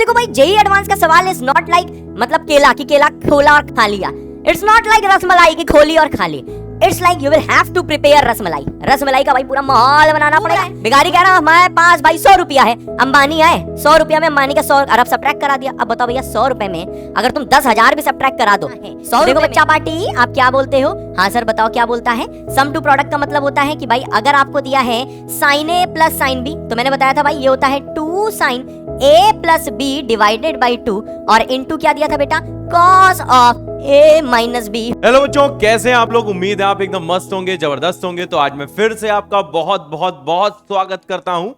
देखो भाई JEE advance का सवाल इज नॉट लाइक मतलब केला की केला खोला और खा लिया। इट्स नॉट लाइक रसमलाई की खोली और खा ली। It's like you will have to prepare rasmalai. Rasmalai का भाई पूरा माहौल बनाना पड़ेगा। भिखारी कह रहा हमारे पास भाई 100 रुपया है, अंबानी आए 100 रुपया में अंबानी का 100 अरब सब्ट्रैक्ट करा दिया। अब बताओ भैया 100 रुपए में अगर तुम 10,000 भी सब्ट्रैक्ट करा दो 100। देखो बच्चा पार्टी आप क्या बोलते हो? हाँ सर बताओ क्या बोलता है? सम टू प्रोडक्ट का मतलब होता है कि भाई अगर आपको दिया है sine A plus sine B, तो मैंने बताया था भाई ये होता है 2 sine a plus B divided by 2 और इनटू क्या दिया था बेटा? Cos of a minus B. Hello बच्चों, कैसे हैं आप लोग? उम्मीद है आप एकदम मस्त होंगे, जबरदस्त होंगे। तो आज मैं फिर से आपका बहुत बहुत बहुत स्वागत करता हूं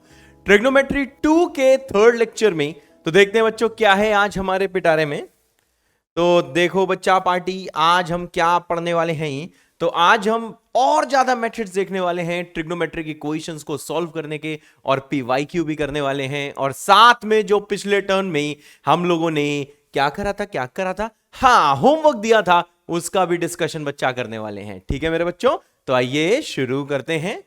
ट्रिग्नोमेट्री 2 के थर्ड लेक्चर में। तो देखते हैं बच्चों क्या है आज हमारे पिटारे में। तो देखो बच्चा पार्टी, आज हम क्या पढ़ने वाले हैं। तो आज हम और ज्यादा मेथड्स देखने वाले हैं ट्रिग्नोमेट्री की क्वेश्चंस को सॉल्व करने के, और पीवाईक्यू भी करने वाले हैं। और साथ में जो पिछले टर्न में हम लोगों ने क्या करा था, हाँ होमवर्क दिया था, उसका भी डिस्कशन बच्चा करने वाले हैं। ठीक है मेरे बच्चों, तो आइए शुरू करते हैं।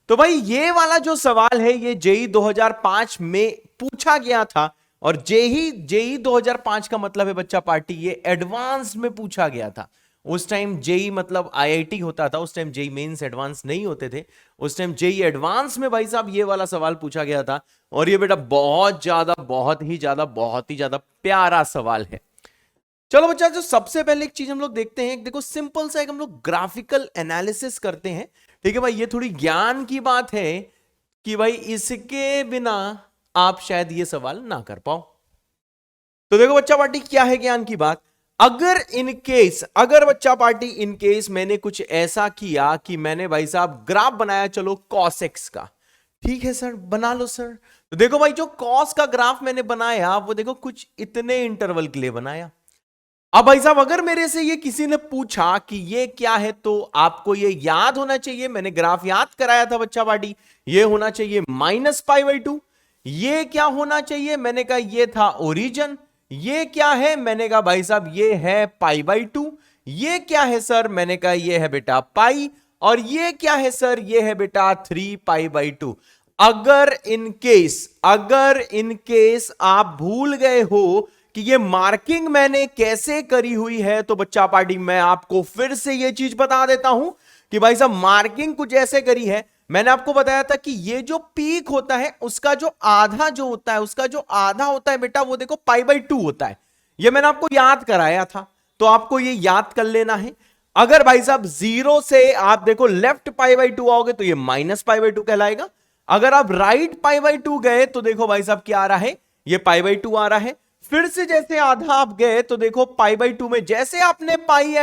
तो भाई ये वाला जो सवाल है ये जेई 2005 में पूछा गया था। और जेई 2005 का मतलब है बच्चा पार्टी ये एडवांस में पूछा गया था। उस टाइम जेई मतलब आईआईटी होता था, उस टाइम जेई मेंस एडवांस नहीं होते थे। उस टाइम जेई एडवांस में भाई साहब ये वाला सवाल पूछा गया था। और ये बेटा बहुत ही ज्यादा प्यारा सवाल है। चलो बच्चा, जो सबसे पहले एक चीज हम लोग देखते हैं, देखो सिंपल सा एक हम लोग ग्राफिकल एनालिसिस करते हैं। ठीक है भाई, ये थोड़ी ज्ञान की बात है कि भाई इसके बिना आप शायद ये सवाल ना कर पाओ। तो देखो बच्चा पार्टी क्या है ज्ञान की बात। अगर बच्चा पार्टी इन केस मैंने कुछ ऐसा किया कि मैंने भाई साहब ग्राफ बनाया, चलो cos x का, ठीक है सर बना लो सर। तो देखो भाई जो cos का ग्राफ मैंने बनाया वो देखो कुछ इतने इंटरवल के लिए बनाया। अब भाई साहब अगर मेरे से ये किसी ने पूछा कि ये क्या है, तो आपको ये याद होना चाहिए, मैंने ग्राफ याद कराया था बच्चा पार्टी, ये होना चाहिए -π/2। ये क्या होना चाहिए? मैंने कहा ये था ओरिजिन। ये क्या है? मैंने कहा भाई साहब ये है π/2। ये क्या है सर? मैंने कहा ये है बेटा पाई। और ये क्या है सर? ये है बेटा 3π/2। अगर इन केस आप भूल गए हो कि ये मार्किंग मैंने कैसे करी हुई है, तो बच्चा पार्टी मैं आपको फिर से ये चीज बता देता हूं कि भाई साहब मार्किंग कुछ ऐसे करी है। मैंने आपको बताया था कि ये जो पीक होता है उसका जो आधा होता है बेटा, वो देखो π/2 होता है। ये मैंने आपको याद कराया था, तो आपको ये याद कर लेना है। अगर भाई साहब 0 से आप देखो लेफ्ट π/2 आओगे तो ये -π/2 कहलाएगा। अगर आप राइट π/2 गए तो देखो भाई साहब क्या आ रहा है, ये π/2 आ रहा है। फिर से जैसे आधा आप गए तो देखो π/2 में जैसे आपने π/2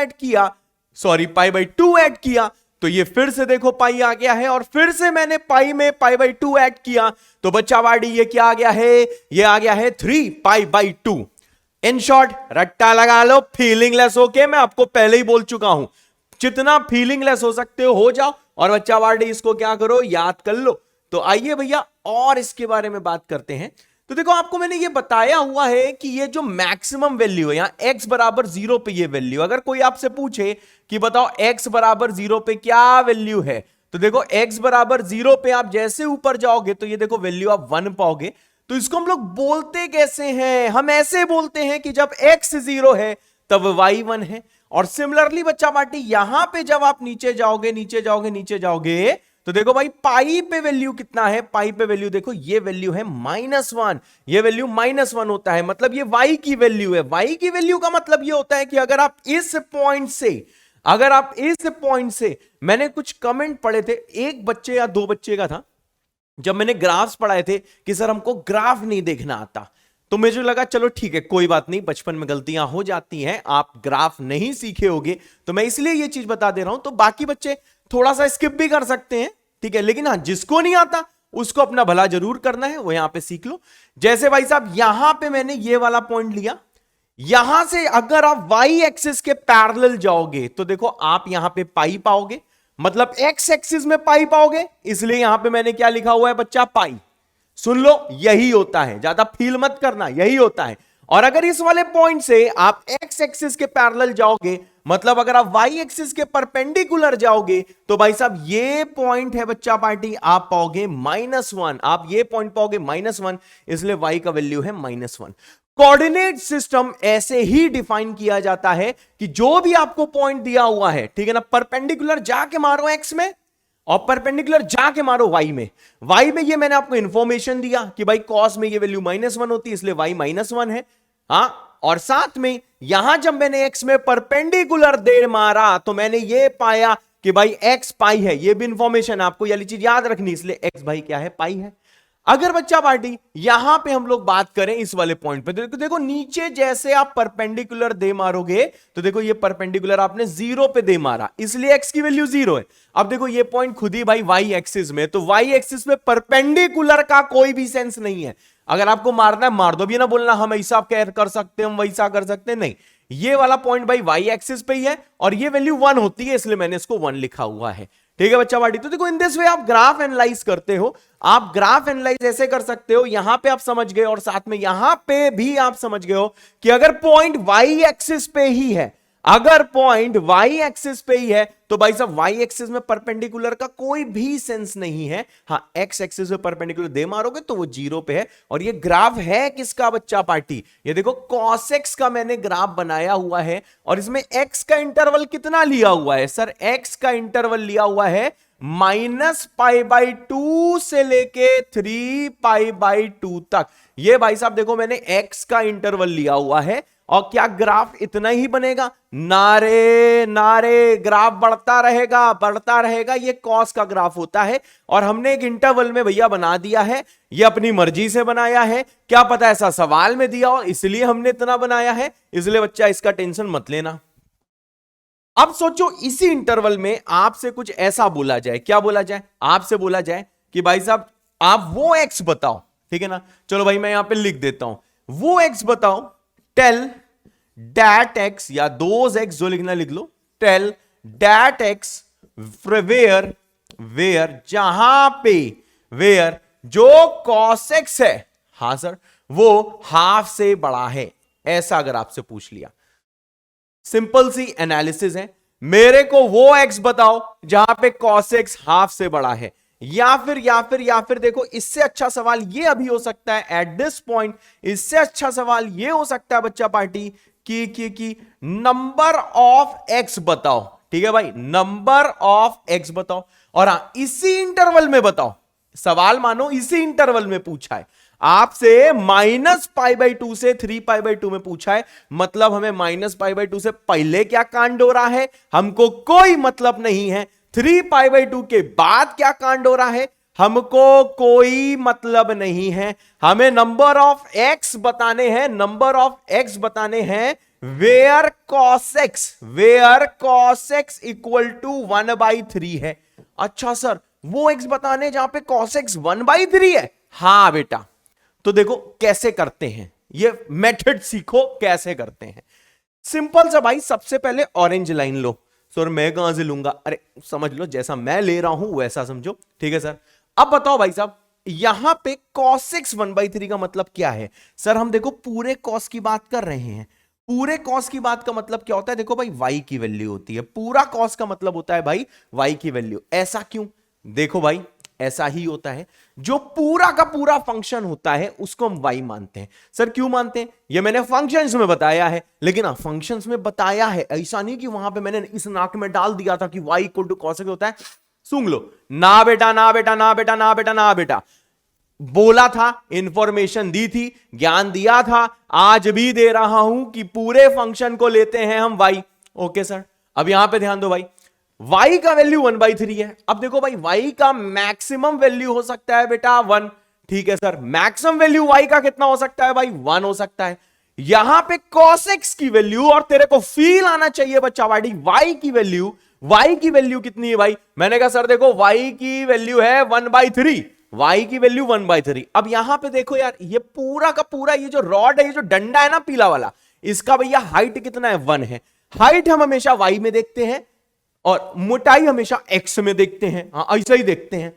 ऐड किया तो ये फिर से देखो पाई आ गया है। और फिर से मैंने पाई में π/2 ऐड किया तो बच्चा वाड़ी ये क्या आ गया है? ये आ गया है 3π/2। इन शॉर्ट रट्टा लगा लो, फीलिंगलेस होके। मैं आपको पहले ही बोल चुका हूं, जितना फीलिंगलेस हो सकते हो जाओ, और बच्चा वाड़ी इसको क्या करो, याद कर लो। तो आइए भैया और इसके बारे में बात करते हैं। तो देखो आपको मैंने ये बताया हुआ है कि ये जो मैक्सिमम वैल्यू है यहां x बराबर 0 पे, ये वैल्यू अगर कोई आपसे पूछे कि बताओ x बराबर 0 पे क्या वैल्यू है, तो देखो x बराबर 0 पे आप जैसे ऊपर जाओगे तो ये देखो वैल्यू आप 1 पाओगे। तो इसको हम लोग बोलते कैसे हैं? हम ऐसे बोलते हैं कि जब x 0 है तब y 1 है। और सिमिलरली बच्चा पार्टी यहां पे जब आप नीचे जाओगे तो देखो भाई पाई पे वैल्यू कितना है? पाई पे वैल्यू देखो, ये वैल्यू है -1। ये वैल्यू -1 होता है, मतलब ये y की वैल्यू है। y की वैल्यू का मतलब ये होता है कि अगर आप इस पॉइंट से मैंने कुछ कमेंट पढ़े थे, एक बच्चे या 2 बच्चे का था, जब मैंने ग्राफ्स पढ़ाए थे कि सर हमको ग्राफ नहीं देखना आता, तो मुझे लगा चलो ठीक है कोई बात नहीं, बचपन में गलतियां हो जाती हैं, आप ग्राफ नहीं सीखे होगे, तो मैं इसलिए ये चीज बता दे रहा हूं। तो बाकी बच्चे थोड़ा सा स्किप भी कर सकते हैं, ठीक है, लेकिन हाँ जिसको नहीं आता उसको अपना भला जरूर करना है, वो यहां पे सीख लो। जैसे भाई साहब यहां पे मैंने ये वाला पॉइंट लिया, यहां से अगर आप y एक्सिस के पैरेलल जाओगे तो देखो आप यहां पे पाई पाओगे, मतलब x एक्सिस में पाई पाओगे, इसलिए यहां पे मैंने क्या लिखा हुआ है बच्चा? पाई। सुन लो, यही होता है, ज्यादा फील मत करना, यही होता है। और अगर इस वाले पॉइंट से आप एक्स एक्सिस के पैरेलल जाओगे, मतलब अगर आप वाई एक्सिस के परपेंडिकुलर जाओगे, तो भाई साहब ये पॉइंट है बच्चा पार्टी, आप पाओगे -1, आप ये पॉइंट पाओगे -1, इसलिए वाई का वैल्यू है -1। कोऑर्डिनेट सिस्टम ऐसे ही डिफाइन किया जाता है कि जो भी आपको पॉइंट दिया हुआ है, ठीक है ना, परपेंडिकुलर जाके मारो एक्स में और परपेंडिकुलर जाके मारो वाई में। वाई में ये मैंने आपको इंफॉर्मेशन दिया कि भाई कॉस में ये वैल्यू -1 होती है, इसलिए वाई -1 है। हाँ, और साथ में यहां जब मैंने एक्स में परपेंडिकुलर दे मारा तो मैंने ये पाया कि भाई एक्स पाई है। ये भी इंफॉर्मेशन आपको ये वाली चीज याद रखनी, इसलिए एक्स भाई क्या है, पाई है। अगर बच्चा पार्टी यहां पे हम लोग बात करें इस वाले पॉइंट पे, तो देखो नीचे जैसे आप परपेंडिकुलर दे मारोगे तो देखो ये परपेंडिकुलर आपने 0 पे दे मारा, इसलिए एक्स की वैल्यू 0 है। अब देखो ये पॉइंट खुद ही भाई वाई एक्सिस में, तो वाई एक्सिस में परपेंडिकुलर का कोई भी सेंस नहीं है। अगर आपको मारना है मार दो, भी ना बोलना हम ऐसा कर सकते हैं, हम वैसा कर सकते हैं, नहीं। ये वाला पॉइंट भाई वाई एक्सिस पे ही है और ये वैल्यू 1 होती है, इसलिए मैंने इसको 1 लिखा हुआ है। ठीक है बच्चा पार्टी। तो देखो इन दिस वे आप ग्राफ एनालाइज करते हो, आप ग्राफ एनालाइज ऐसे कर सकते हो, यहां पे आप समझ गए और साथ में यहां पे भी आप समझ गए हो कि अगर पॉइंट वाई एक्सिस पे ही है, अगर पॉइंट वाई एक्सिस पे ही है तो भाई साहब वाई एक्सिस में परपेंडिकुलर का कोई भी सेंस नहीं है। हाँ, एक्स एक्सिस में परपेंडिकुलर दे मारोगे तो वो 0 पे है। और ये ग्राफ है किसका बच्चा पार्टी, ये देखो cos x का मैंने ग्राफ बनाया हुआ है और इसमें x का इंटरवल कितना लिया हुआ है सर, x का इंटरवल लिया हुआ है -π/2 से लेके 3π/2 तक। ये भाई साहब देखो मैंने x का इंटरवल लिया हुआ है और क्या ग्राफ इतना ही बनेगा, नारे नारे ग्राफ बढ़ता रहेगा। ये कॉस का ग्राफ होता है और हमने एक इंटरवल में भैया बना दिया है, ये अपनी मर्जी से बनाया है, क्या पता ऐसा सवाल में दिया हो इसलिए हमने इतना बनाया है, इसलिए बच्चा इसका टेंशन मत लेना। अब सोचो इसी इंटरवल में आपसे कुछ ऐसा बोला जाए, क्या बोला जाए, आपसे बोला जाए कि भाई साहब आप वो एक्स बताओ, ठीक है ना, चलो भाई मैं यहां पे लिख देता हूं, वो एक्स बताओ, टेल that x या those x जो लिखना लिख लो, tell that x where जहां पे where जो cos x है, हां सर, वो हाफ से बड़ा है, ऐसा अगर आपसे पूछ लिया। सिंपल सी एनालिसिस है, मेरे को वो x बताओ जहां पे cos x हाफ से बड़ा है, या फिर देखो इससे अच्छा सवाल ये अभी हो सकता है एट दिस पॉइंट, इससे अच्छा सवाल ये हो सकता है बच्चा पार्टी कि नंबर ऑफ एक्स बताओ, ठीक है भाई, नंबर ऑफ एक्स बताओ। और हां इसी इंटरवल में बताओ, सवाल मानो इसी इंटरवल में पूछा है आपसे, -π/2 से 3π/2 में पूछा है, मतलब हमें -π/2 से पहले क्या कांड हो रहा है हमको कोई मतलब नहीं है, 3π/2 के बाद क्या कांड हो रहा है हमको कोई मतलब नहीं है। हमें नंबर ऑफ एक्स बताने हैं, नंबर ऑफ एक्स बताने हैं where cos x equal to 1/3 है। अच्छा सर वो एक्स बताने जहां पे cos x 1/3 है, हां बेटा। तो देखो कैसे करते हैं, ये मेथड सीखो कैसे करते हैं। सिंपल सा भाई, सबसे पहले ऑरेंज लाइन लो। सर मैं कहां से लूंगा, अरे समझ लो जैसा मैं ले रहा हूं वैसा समझो, ठीक है सर। अब बताओ भाई साहब यहां पे cos x 1/3 का मतलब क्या है सर, हम देखो पूरे cos की बात कर रहे हैं, पूरे cos की बात का मतलब क्या होता है, देखो भाई y की वैल्यू होती है, पूरा cos का मतलब होता है भाई y की वैल्यू। ऐसा क्यों, देखो भाई ऐसा ही होता है, जो पूरा का पूरा फंक्शन होता है उसको हम y मानते हैं। सर क्यों मानते हैं, ये मैंने फंक्शंस में बताया है, लेकिन हाँ फंक्शंस में बताया है, ऐसा नहीं कि वहां पे मैंने इस नाक में डाल दिया था कि y equal to cos x होता है। सुन लो, ना बेटा ना बेटा ना बेटा ना बेटा ना बेटा, बोला था, इंफॉर्मेशन दी थी, ज्ञान दिया था, आज भी दे रहा हूं कि पूरे फंक्शन को लेते हैं हम y। ओके सर, अब यहां पे ध्यान दो भाई, y का वैल्यू 1/3 है। अब देखो भाई y का मैक्सिमम वैल्यू हो सकता है बेटा 1, ठीक है सर, मैक्सिमम वैल्यू y का कितना हो सकता है भाई 1 हो सकता है। यहां पे cos x की वैल्यू, और तेरे को फील आना चाहिए बच्चा वाड़ी, y की वैल्यू कितनी है भाई, मैंने कहा सर देखो y की वैल्यू है 1/3, y की वैल्यू 1/3। अब यहां पे देखो यार, ये पूरा का पूरा ये जो रॉड है, ये जो डंडा है ना पीला वाला, इसका भैया हाइट कितना है 1 है। हाइट हम हमेशा y में देखते हैं और मोटाई हमेशा x में देखते हैं, हाँ ऐसा ही देखते हैं।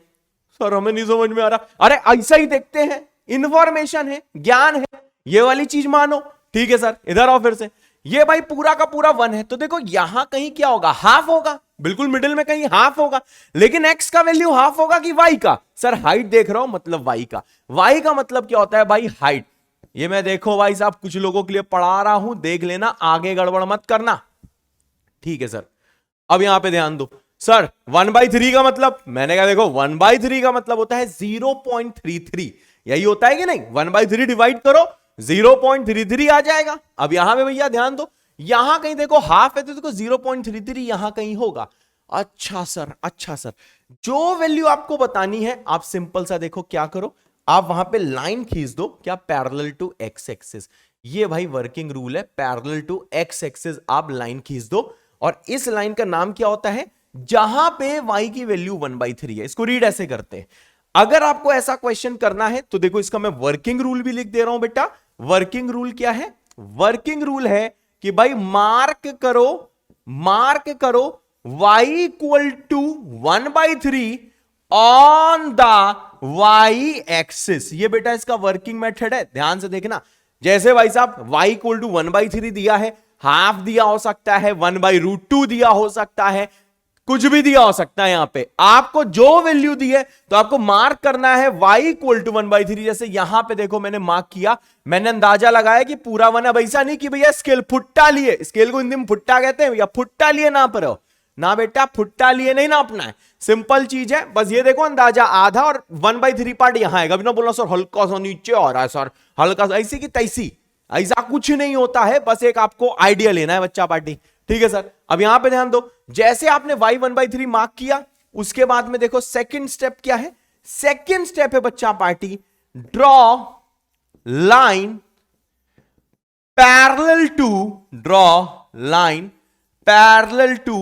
सर हमें नहीं समझ में आ रहा, अरे ऐसा ही देखते हैं, इंफॉर्मेशन है, ज्ञान है, ये वाली चीज मानो, ठीक है सर, इधर आओ फिर से। ये भाई पूरा का पूरा 1 है, तो देखो यहां कहीं क्या होगा, हाफ होगा, बिल्कुल मिडिल में कहीं हाफ होगा। लेकिन x का वैल्यू हाफ होगा कि y का? सर हाइट देख रहा हूं, मतलब y का। y का मतलब क्या होता है भाई, हाइट। ये मैं देखो भाई साहब कुछ लोगों के लिए पढ़ा रहा हूं, देख लेना, आगे गड़बड़ मत करना। ठीक है सर, अब यहां पे ध्यान दो। सर 1/3 का मतलब, मैंने कहा देखो 1/3 का मतलब होता है 0.33, यही होता है कि नहीं? 1/3 डिवाइड करो 0.33 आ जाएगा। अब यहां पे भैया ध्यान दो, यहां कहीं देखो हाफ है तो देखो 0.33 यहां कहीं होगा। अच्छा सर, अच्छा सर, जो वैल्यू आपको बतानी है आप सिंपल सा देखो क्या करो, आप वहां पे लाइन खींच दो, क्या, पैरेलल टू एक्स एक्सिस। ये भाई वर्किंग रूल है, पैरेलल टू एक्स एक्सिस आप लाइन खींच दो, और इस लाइन का नाम क्या होता है, जहां पे y की वैल्यू 1/3 है। इसको रीड ऐसे करते हैं। अगर आपको ऐसा क्वेश्चन करना है तो देखो इसका मैं वर्किंग रूल भी लिख दे रहा हूं बेटा। वर्किंग रूल क्या है? वर्किंग रूल है कि भाई मार्क करो, मार्क करो y equal to 1/3 on the y axis. ये बेटा इसका वर्किंग मेथड है, ध्यान से देखना। जैसे भाई साहब y इक्वल टू 1/3 दिया है, हाफ दिया हो सकता है, 1/√2 दिया हो सकता है, कुछ भी दिया हो सकता है। यहां पे आपको जो वैल्यू दी है तो आपको मार्क करना है y इक्वल टू 1/3। जैसे यहां पे देखो मैंने मार्क किया, मैंने अंदाजा लगाया कि पूरा 1। अब ऐसा नहीं कि भैया स्केल फुट्टा लिए, स्केल को हिंदी में फुट्टा कहते हैं, भैया फुट्टा लिए नाप रहे हो ना बेटा, फुट्टा लिए नहीं नापना है, सिंपल चीज है। बस ये देखो अंदाजा आधा और 1/3 पार्ट यहां है। कभी ना बोलना सर हल्का सा नीचे आ रहा है सर, हल्का सा, ऐसी की तैसी, ऐसा कुछ नहीं होता है। बस एक आपको आइडिया लेना है बच्चा पार्टी। ठीक है सर, अब यहां पे ध्यान दो, जैसे आपने y 1/3 मार्क किया, उसके बाद में देखो सेकंड स्टेप क्या है। सेकंड स्टेप है बच्चा party, draw line parallel to, draw line parallel to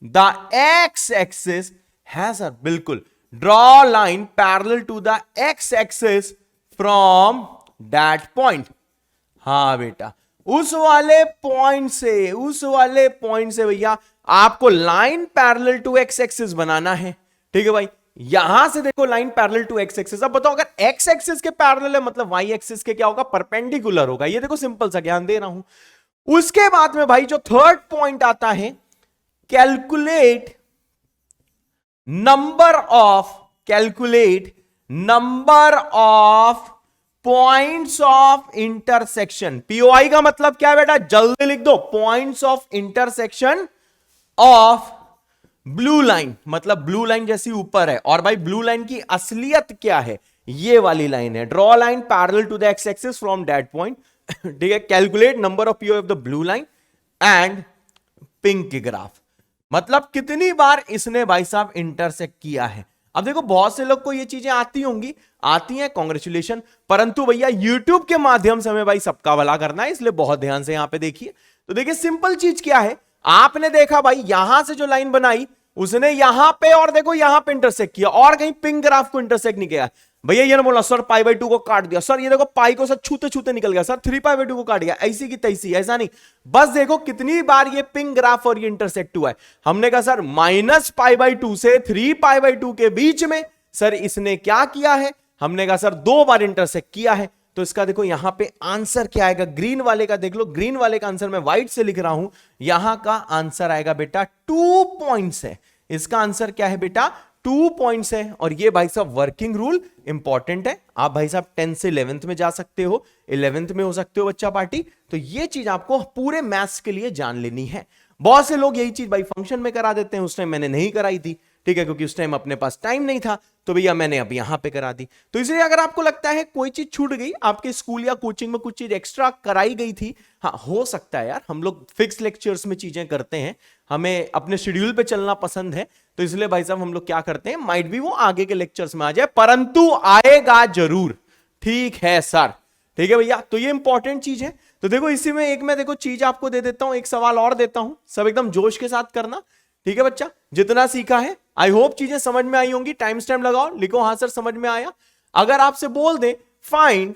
the X axis. है सर, बिल्कुल, draw line parallel to the X axis from that point. हां बेटा, उस वाले पॉइंट से, उस वाले पॉइंट से भैया आपको line parallel to X axis बनाना है। ठीक है भाई, यहां से देखो line parallel to X axis. अब बताओ अगर एक्स एक्सिस के पैरेलल है मतलब वाई एक्सिस के क्या होगा, परपेंडिकुलर होगा। ये देखो सिंपल सा ज्ञान दे रहा हूं। उसके बाद में भाई जो थर्ड पॉइंट आता है, calculate number of, calculate number of points of intersection. POI का मतलब क्या है बेटा, जल्दी लिख दो, points of intersection of blue line, मतलब ब्लू लाइन जैसी ऊपर है। और भाई ब्लू लाइन की असलियत क्या है, ये वाली लाइन है, draw line parallel to the X axis from that point. ठीक है, calculate number of POI of the blue line and pink graph, मतलब कितनी बार इसने भाई साहब इंटरसेक्ट किया है। अब देखो बहुत से लोग को ये चीजें आती होंगी, आती हैं, कांग्रेचुलेशन, परंतु भैया यूट्यूब के माध्यम से हमें भाई सबका भला करना है, इसलिए बहुत ध्यान से यहां पे देखिए। तो देखिए सिंपल चीज क्या है, आपने देखा भाई यहां से जो लाइन बनाई उसने यहां पे और देखो यहां पे इंटरसेक्ट किया, और कहीं पिंक ग्राफ को इंटरसेक्ट नहीं किया। भैया ये ना बोला सर π/2 को काट दिया, सर ये देखो पाई को सर छूते छूते निकल गया, सर 3π/2 को काट गया, ऐसी की तैसी, ऐसा नहीं। बस देखो कितनी बार ये पिंक ग्राफ और ये इंटरसेक्ट हुआ है। हमने कहा सर -π/2 से 3π/2 के बीच में सर इसने क्या किया है, हमने कहा सर 2 बार इंटरसेक्ट किया है। तो इसका देखो यहां पे आंसर क्या आएगा, ग्रीन वाले का देख लो, ग्रीन वाले का आंसर मैं व्हाइट से लिख रहा हूं, यहां का आंसर आएगा बेटा 2 पॉइंट्स है। इसका आंसर क्या है बेटा, 2 पॉइंट्स है। और ये भाई साहब वर्किंग रूल इंपॉर्टेंट है। आप भाई साहब 10 से 11th में जा सकते हो, 11th में हो सकते हो बच्चा पार्टी। तो ये चीज आपको पूरे मैथ्स के लिए जान लेनी है। बहुत से लोग यही चीज भाई फंक्शन में करा देते हैं, उस टाइम मैंने नहीं कराई थी, ठीक है, क्योंकि उस टाइम अपने पास टाइम नहीं था, तो भैया मैंने अब यहां पे करा दी। तो इसलिए अगर आपको लगता है कोई चीज छूट गई, आपके स्कूल या कोचिंग में कुछ चीज एक्स्ट्रा कराई गई थी, हाँ हो सकता है यार, हम लोग फिक्स लेक्चर्स में चीजें करते हैं, हमें अपने शेड्यूल पे चलना पसंद है, तो इसलिए भाई साहब हम लोग क्या करते हैं, माइट भी वो आगे के लेक्चर्स में आ जाए, परंतु आएगा जरूर। ठीक है सर, ठीक है भैया, तो ये इंपॉर्टेंट चीज है। तो देखो इसी में एक मैं देखो चीज आपको दे देता हूं, एक सवाल और देता हूं, सब एकदम जोश के साथ करना, ठीक है बच्चा। जितना सीखा है आई होप चीजें समझ में आई होंगी। टाइम स्टैम्प लगाओ, लिखो हाँ सर समझ में आया। अगर आपसे बोल they find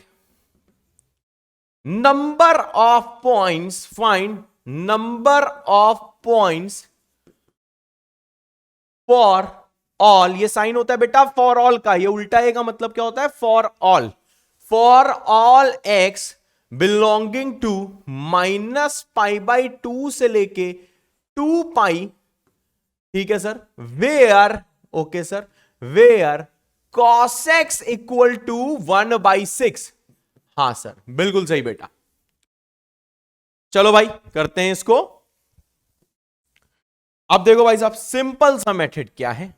number of points, find number of points for all, ये साइन होता है बेटा फॉर ऑल का, ये उल्टा ए का मतलब क्या होता है, for all, for all X belonging to -π/2 से लेके 2π, ठीक है sir, where, okay sir, where cos x equal to 1/6। हां सर, बिल्कुल सही बेटा। चलो भाई करते हैं इसको। अब देखो भाई साहब, सिंपल सा मेथड क्या है,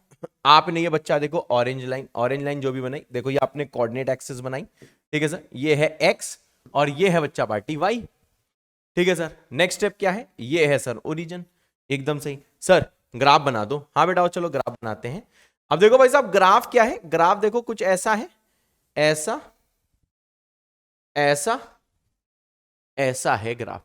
आपने ये बच्चा देखो ऑरेंज लाइन जो भी बनाई, देखो ये आपने कोऑर्डिनेट एक्सिस बनाई, ठीक है सर, ये है x और ये है बच्चा पार्टी y, ठीक है सर। नेक्स्ट स्टेप क्या है, ये है सर ओरिजिन, एकदम सही। सर ग्राफ बना दो। हाँ बेटा चलो ग्राफ बनाते हैं। अब देखो भाई साहब ग्राफ क्या है, ग्राफ देखो कुछ ऐसा है, ऐसा ऐसा ऐसा है ग्राफ,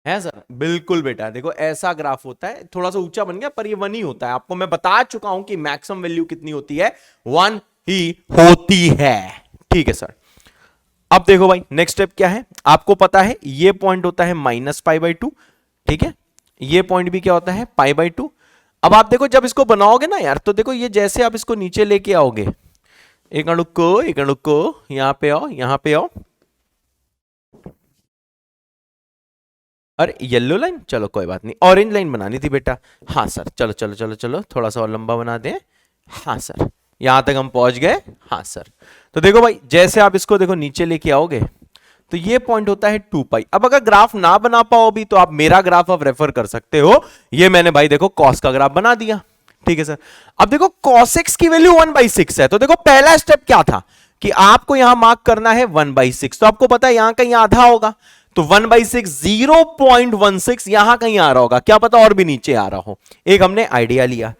है सर, बिल्कुल बेटा। देखो ऐसा ग्राफ होता है, थोड़ा सा ऊंचा बन गया पर ये 1 ही होता है। आपको मैं बता चुका हूं कि मैक्सिमम वैल्यू कितनी होती है, 1 ही होती है, ठीक है सर। अब देखो भाई नेक्स्ट स्टेप क्या है, आपको पता है ये पॉइंट होता है -π/2, ठीक है, ये पॉइंट भी क्या होता है π/2। अब आप देखो जब इसको बनाओगे ना यार, तो देखो ये जैसे आप इसको नीचे लेके आओगे, एक अणु को यहां पे आओ, यहां पे आओ। अरे येलो लाइन, चलो कोई बात नहीं, ऑरेंज लाइन बनानी थी बेटा। हाँ सर, चलो चलो चलो चलो थोड़ा सा और लंबा बना दें। हाँ सर, यहां तक हम पहुंच गए। हाँ सर, तो देखो भाई जैसे आप इसको देखो नीचे लेके आओगे तो ये पॉइंट होता है 2π। अब अगर ग्राफ ना बना पाओ भी तो आप मेरा ग्राफ अब रेफर कर सकते हो। ये मैंने भाई देखो कॉस का ग्राफ बना दिया, ठीक है सर। अब देखो cos x की वैल्यू 1/6 है, तो देखो पहला स्टेप क्या था कि आपको यहां मार्क करना है 1/6, तो आपको पता है यहां कहीं आधा होगा, तो 1/6 0.16 यहां कहीं आ रहा होगा, क्या पता और भी नीचे आ रहा हो। एक हमने आइडिया लिया।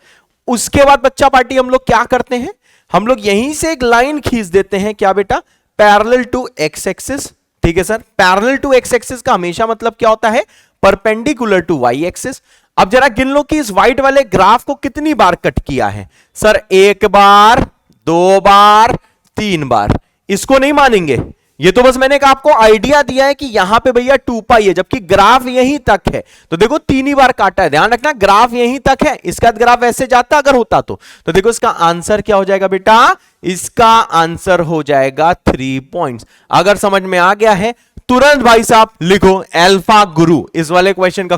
उसके बाद बच्चा पार्टी हम लोग क्या करते हैं, हम लोग यहीं से एक लाइन खींच देते हैं, क्या बेटा, पैरेलल टू एक्स एक्सिस, ठीक है sir. Parallel to X axis का हमेशा मतलब क्या होता है, परपेंडिकुलर टू वाई एक्सिस। अब जरा गिन लो कि इस व्हाइट वाले ग्राफ को कितनी बार कट किया है। सर 1 बार, 2 बार, 3 बार। इसको नहीं मानेंगे, ये तो बस मैंने एक आपको आइडिया दिया है कि यहां पे भैया 2π है, जबकि ग्राफ यहीं तक है, तो देखो 3 ही बार काटा है। ध्यान रखना ग्राफ यहीं तक है, इसका ग्राफ ऐसे जाता अगर होता तो देखो इसका आंसर क्या हो जाएगा बेटा, इसका आंसर हो जाएगा 3 पॉइंट्स। अगर समझ में आ गया है तुरंत भाई साहब लिखो अल्फा गुरु। इस वाले क्वेश्चन का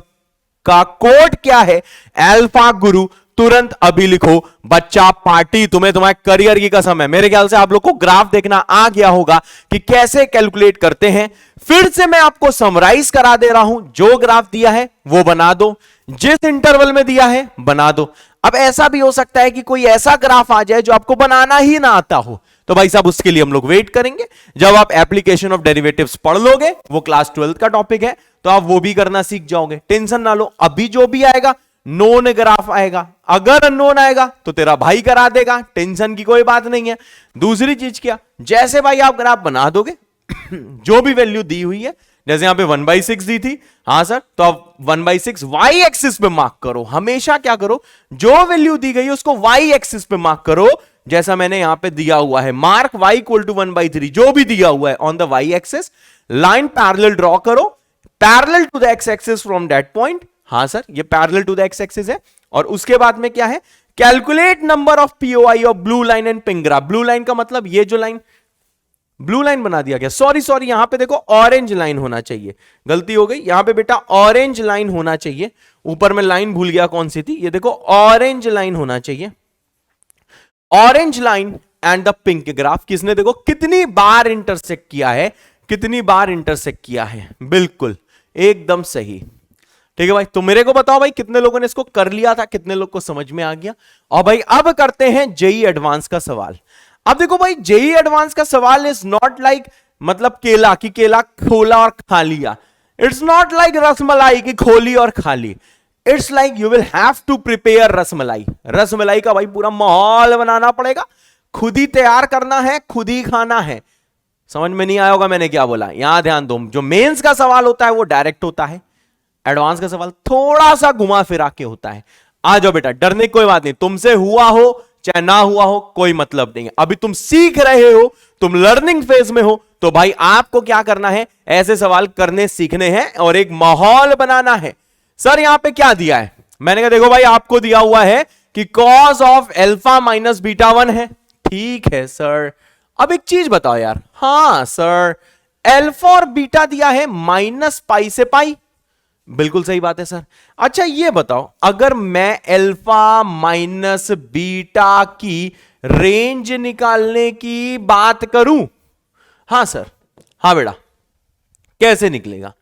कोड क्या है, अल्फा गुरु, तुरंत अभी लिखो। बच्चा पार्टी तुम्हें तुम्हारे करियर की कसम है, मेरे ख्याल से आप लोग को ग्राफ देखना आ गया होगा कि कैसे कैलकुलेट करते हैं। फिर से मैं आपको समराइज करा दे रहा हूं, जो ग्राफ दिया है वो बना दो, जिस इंटरवल में दिया है बना दो। अब ऐसा भी हो सकता है कि कोई ऐसा ग्राफ आ जाए जो आपको बनाना ही ना आता हो, तो भाई साहब उसके लिए हम लोग वेट करेंगे। जब आप एप्लीकेशन ऑफ डेरिवेटिव्स पढ़ लोगे, वो क्लास 12 का टॉपिक है, तो आप वो भी करना सीख जाओगे। टेंशन ना लो, अभी जो भी आएगा नोन ग्राफ आएगा, अगर अननोन आएगा तो तेरा भाई करा देगा, टेंशन की कोई बात नहीं है। दूसरी चीज क्या, जैसे भाई आप ग्राफ बना दोगे जो भी वैल्यू दी हुई है, जैसे यहां पे 1/6 दी थी, हाँ सर, तो आप 1/6 वाई एक्सिस पे मार्क करो। हमेशा क्या करो, जो वैल्यू दी गई है उसको वाई एक्सिस पे मार्क करो, जैसा मैंने यहां पे दिया हुआ है, मार्क y इक्वल टू 1/3, जो भी दिया हुआ है on the Y axis. Line parallel draw करो, parallel to the X axis from that point. हाँ सर, ये parallel to the X axis है। और उसके बाद में क्या है, calculate number of POI of blue line and pink graph. Blue line का मतलब ये जो लाइन, ब्लू लाइन बना दिया गया, सॉरी यहां पे देखो ऑरेंज लाइन होना चाहिए, गलती हो गई, यहां पे बेटा ऑरेंज लाइन होना चाहिए। ऊपर में लाइन भूल गया कौन सी थी, ये देखो ऑरेंज लाइन होना चाहिए। Orange line and the pink graph किसने देखो कितनी बार इंटरसेक्ट किया है, कितनी बार इंटरसेक्ट किया है, बिल्कुल एकदम सही। ठीक है भाई, तो मेरे को बताओ भाई कितने लोगों ने इसको कर लिया था, कितने लोग को समझ में आ गया। और भाई अब करते हैं जेई एडवांस का सवाल। अब देखो भाई जेई एडवांस का सवाल इज नॉट लाइक मतलब केला की केला खोला और खा लिया। इट्स नॉट लाइक रसमलाई की खोली और खा ली। It's like you will have to prepare rasmalai. Rasmalai का भाई पूरा माहौल बनाना पड़ेगा, खुद ही तैयार करना है, खुद ही खाना है। समझ में नहीं आया होगा मैंने क्या बोला, यहां ध्यान दो। जो मेंस का सवाल होता है वो डायरेक्ट होता है, एडवांस का सवाल थोड़ा सा घुमा फिरा के होता है। आ जाओ बेटा, डरने की कोई बात नहीं, तुमसे हुआ हो चाहे ना हुआ हो कोई मतलब नहीं है। अभी तुम सीख रहे हो, तुम लर्निंग फेज में हो, तो भाई आपको क्या करना है, ऐसे सवाल करने सीखने हैं और एक माहौल बनाना है। सर यहां पे क्या दिया है, मैंने कहा देखो भाई आपको दिया हुआ है कि cos of alpha minus beta 1 है। ठीक है सर, अब एक चीज बताओ यार, हाँ सर अल्फा और बीटा दिया है माइनस पाई से पाई। बिल्कुल सही बात है सर। अच्छा ये बताओ, अगर मैं अल्फा माइनस बीटा की रेंज निकालने की बात करूं, हां सर, हां बेटा, कैसे निकलेगा?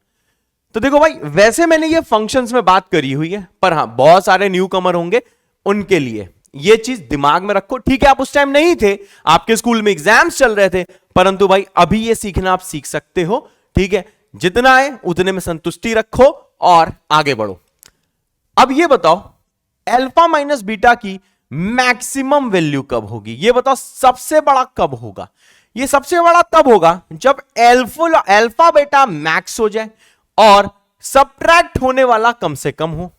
तो देखो भाई, वैसे मैंने ये फंक्शंस में बात करी हुई है, पर हां बहुत सारे न्यू कमर होंगे, उनके लिए ये चीज दिमाग में रखो। ठीक है, आप उस टाइम नहीं थे, आपके स्कूल में एग्जाम्स चल रहे थे, परंतु भाई अभी ये सीखना आप सीख सकते हो। ठीक है, जितना है उतने में संतुष्टि रखो और आगे बढ़ो। अब ये बताओ, अल्फा माइनस बीटा की मैक्सिमम वैल्यू कब होगी? ये बताओ, सबसे बड़ा कब होगा? ये सबसे बड़ा तब होगा जब अल्फा बेटा मैक्स हो जाए और सबट्रैक्ट होने वाला कम से कम हो।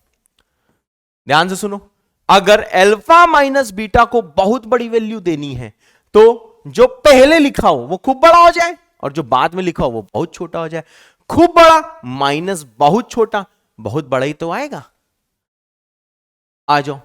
ध्यान से सुनो, अगर अल्फा माइनस बीटा को बहुत बड़ी वैल्यू देनी है तो जो पहले लिखा हो वो खूब बड़ा हो जाए और जो बाद में लिखा हो वो बहुत छोटा हो जाए। खूब बड़ा माइनस बहुत छोटा, बहुत बड़ा ही तो आएगा। आ जाओ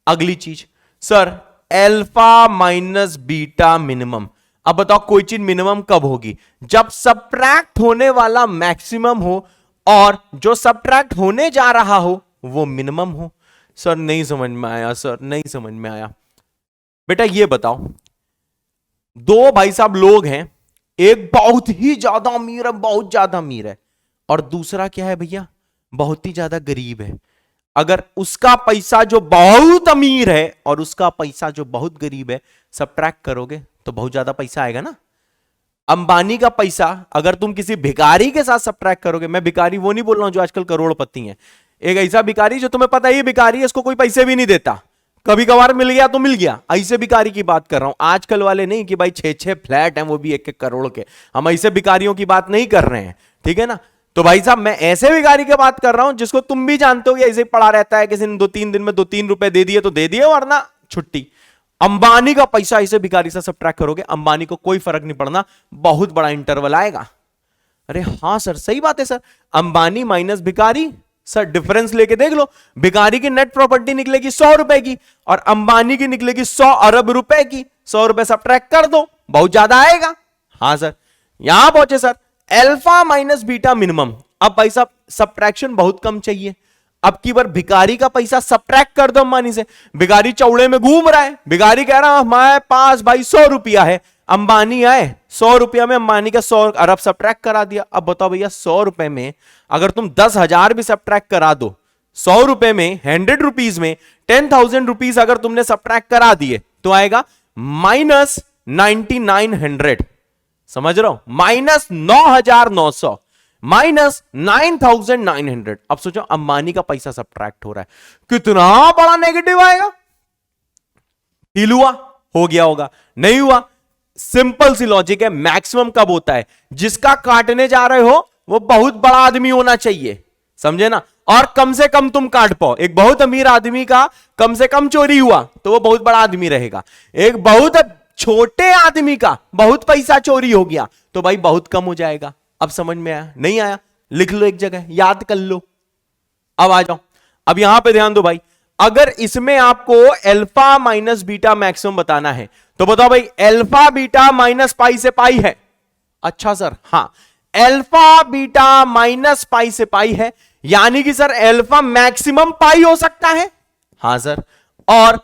अगली चीज, sir alpha minus beta minimum. अब बताओ कोई चीज मिनिमम कब होगी? जब सबट्रैक्ट होने वाला मैक्सिमम हो और जो सबट्रैक्ट होने जा रहा हो वो मिनिमम हो। सर नहीं समझ में आया, सर नहीं समझ में आया। बेटा ये बताओ, दो भाई साहब लोग हैं, एक बहुत ही ज्यादा अमीर है, बहुत ज्यादा अमीर है, और दूसरा क्या है भैया, बहुत ही ज्यादा गरीब है। अगर उसका पैसा जो बहुत अमीर है और उसका पैसा जो बहुत गरीब है सबट्रैक्ट करोगे तो बहुत ज्यादा पैसा आएगा ना। अंबानी का पैसा अगर तुम किसी भिखारी के साथ सबट्रैक्ट करोगे, मैं भिखारी वो नहीं बोल रहा हूं जो आजकल करोड़पति हैं, एक ऐसा भिखारी जो तुम्हें पता है भिखारी है, इसको कोई पैसे भी नहीं देता, कभी कभार मिल गया तो मिल गया, ऐसे भिखारी की बात कर रहा हूं। आजकल वाले नहीं कि भाई 6-6 फ्लैट हैं वो भी 1-1 करोड़ के, हम ऐसे भिखारियों की बात नहीं कर रहे हैं। ठीक है ना? तो भाई साहब मैं ऐसे भिखारी की बात कर रहा हूं जिसको तुम भी जानते हो, ऐसे ही पड़ा रहता है, किसी ने 2-3 दिन में 2-3 रुपए दे दिए तो दे दिए वरना छुट्टी। अंबानी का पैसा ऐसे भिखारी से सबट्रैक्ट करोगे, अंबानी को कोई फर्क नहीं पड़ना, बहुत बड़ा इंटरवल आएगा। अरे हां सर सही बात है सर, अंबानी माइनस भिखारी, सर डिफरेंस लेके देख लो, भिखारी की नेट प्रॉपर्टी निकलेगी 100 रुपए की और अंबानी की निकलेगी 100 अरब रुपए की। 100 रुपए सबट्रैक्ट कर दो, बहुत ज्यादा आएगा। हां सर, यहां पहुंचे sir, alpha minus beta minimum. अब भाई साहब सबट्रैक्शन बहुत कम चाहिए, अब की बार भिखारी का पैसा सबट्रैक्ट कर दो अंबानी से। भिखारी चौड़े में घूम रहा है, भिखारी कह रहा हमारे पास भाई 100 रुपया है, अंबानी आए 100 रुपया में अंबानी का 100 अरब सबट्रैक्ट करा दिया। अब बताओ भैया 100 रुपए में अगर तुम 10,000 भी सबट्रैक्ट करा दो, 100 रुपए में 100 रुपीज में 10,000 रुपीज अगर तुमने सबट्रैक्ट करा दिए तो आएगा -9900। समझ रहे हो? -9,900 -9,900। अब सोचो अंबानी का पैसा सबट्रैक्ट हो रहा है, कितना बड़ा नेगेटिव आएगा। फील हुआ? हो गया होगा, नहीं हुआ? सिंपल सी लॉजिक है, मैक्सिमम कब होता है? जिसका काटने जा रहे हो वो बहुत बड़ा आदमी होना चाहिए, समझे ना? और कम से कम तुम काट पाओ। एक बहुत अमीर आदमी का कम से कम चोरी हुआ तो वो बहुत बड़ा आदमी रहेगा, एक बहुत छोटे आदमी का बहुत पैसा चोरी हो गया तो भाई बहुत कम हो जाएगा। अब समझ में आया? नहीं आया? लिख लो एक जगह, याद कर लो। अब आ जाओ, अब यहां पे ध्यान दो भाई, अगर इसमें आपको अल्फा माइनस बीटा मैक्सिमम बताना है तो बताओ भाई अल्फा बीटा माइनस पाई से पाई है। अच्छा सर, हां अल्फा बीटा माइनस पाई से पाई है, यानी कि सर अल्फा मैक्सिमम पाई हो सकता है। हां सर, और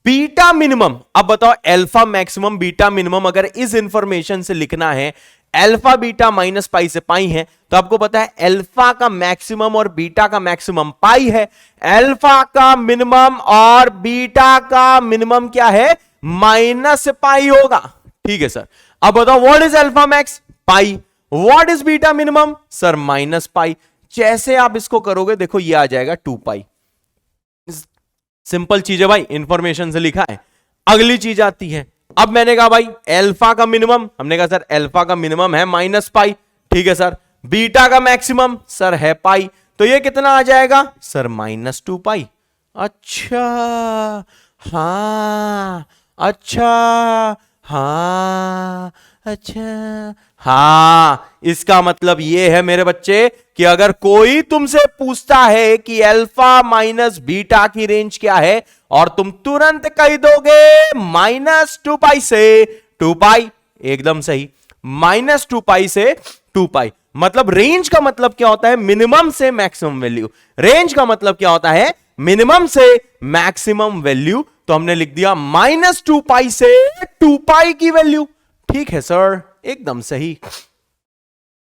बीटा मिनिमम, अब बताओ अल्फा मैक्सिमम बीटा मिनिमम अगर इस इंफॉर्मेशन से लिखना है, अल्फा बीटा माइनस पाई से पाई है, तो आपको पता है अल्फा का मैक्सिमम और बीटा का मैक्सिमम पाई है, अल्फा का मिनिमम और बीटा का मिनिमम क्या है? माइनस पाई होगा। ठीक है सर, अब बताओ what is alpha max? Pi. What is beta minimum? Sir minus pi. जैसे आप इसको करोगे देखो ये आ जाएगा 2 पाई। सिंपल चीज है भाई, इंफॉर्मेशन से लिखा है। अगली चीज आती है, अब मैंने कहा भाई अल्फा का मिनिमम, हमने कहा सर अल्फा का मिनिमम है माइनस पाई। ठीक है सर, बीटा का मैक्सिमम सर है पाई, तो ये कितना आ जाएगा? सर -2 पाई। अच्छा हाँ, अच्छा हाँ, अच्छा हाँ, इसका मतलब ये है मेरे बच्चे कि अगर कोई तुमसे पूछता है कि अल्फा माइनस बीटा की रेंज क्या है और तुम तुरंत कह दोगे -2 पाई से 2 पाई, एकदम सही। -2 से 2 मतलब रेंज का मतलब क्या होता है? मिनिमम से मैक्सिमम वैल्यू। रेंज का मतलब क्या होता है? मिनिमम से मैक्सिमम वैल्यू। तो हमने लिख दिया -2 से 2 की वैल्यू। ठीक है सर, एकदम सही।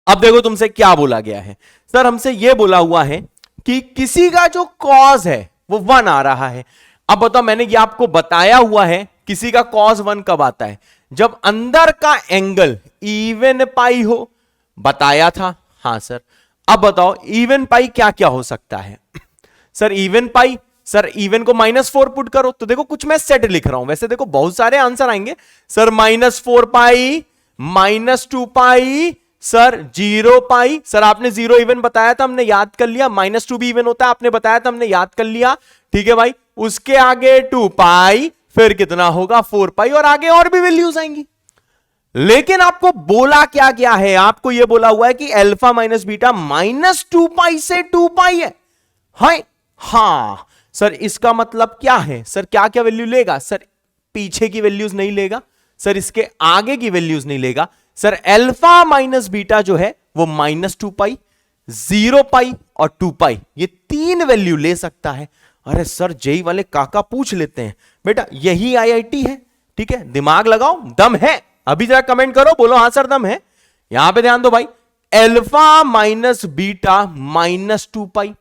अब देखो तुमसे क्या बोला गया है। सर हमसे यह बोला हुआ है कि किसी का जो कॉज है वो 1 आ रहा है। अब बताओ, मैंने ये आपको बताया हुआ है किसी का कॉज 1 कब आता है? जब अंदर का एंगल इवन पाई हो। बताया था, हां सर। अब बताओ इवन पाई क्या क्या हो सकता है? सर इवन पाई, सर इवन को -4 पुट करो तो देखो कुछ मैं सेट लिख रहा हूं, वैसे देखो बहुत सारे आंसर आएंगे। सर -4 पाई, -2 पाई, सर 0 पाई। सर आपने 0 इवन बताया था, हमने याद कर लिया। -2 भी इवन होता है, आपने बताया था, हमने याद कर लिया। ठीक है भाई, उसके आगे 2 पाई, फिर कितना होगा 4 पाई, और आगे और भी वैल्यूज आएंगी। लेकिन आपको बोला क्या गया है? आपको यह बोला हुआ है कि अल्फा माइनस बीटा -2 पाई से 2 पाई है। हां सर, इसका मतलब क्या है? सर क्या क्या वैल्यू लेगा? सर पीछे की वैल्यूज नहीं लेगा, सर इसके आगे की वैल्यूज नहीं लेगा। सर अल्फा माइनस बीटा जो है वो -2 पाई, 0 पाई और 2 पाई, ये 3 वैल्यू ले सकता है। अरे सर जेई वाले काका पूछ लेते हैं, बेटा यही आईआईटी है। ठीक है, दिमाग लगाओ, दम है? अभी जरा कमेंट करो, बोलो हां सर दम है। यहां पे ध्यान दो भाई, अल्फा माइनस बीटा -2 पाई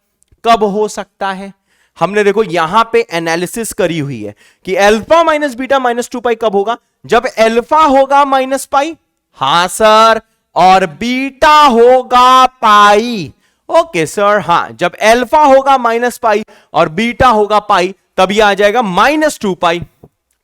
कब हो सकता है? हमने देखो यहां पे एनालिसिस करी हुई है कि अल्फा माइनस बीटा -2 पाई कब होगा? जब अल्फा होगा -पाई, हां सर, और बीटा होगा पाई। ओके सर, हां, जब अल्फा होगा -पाई और बीटा होगा पाई, तब यह आ जाएगा -2 पाई।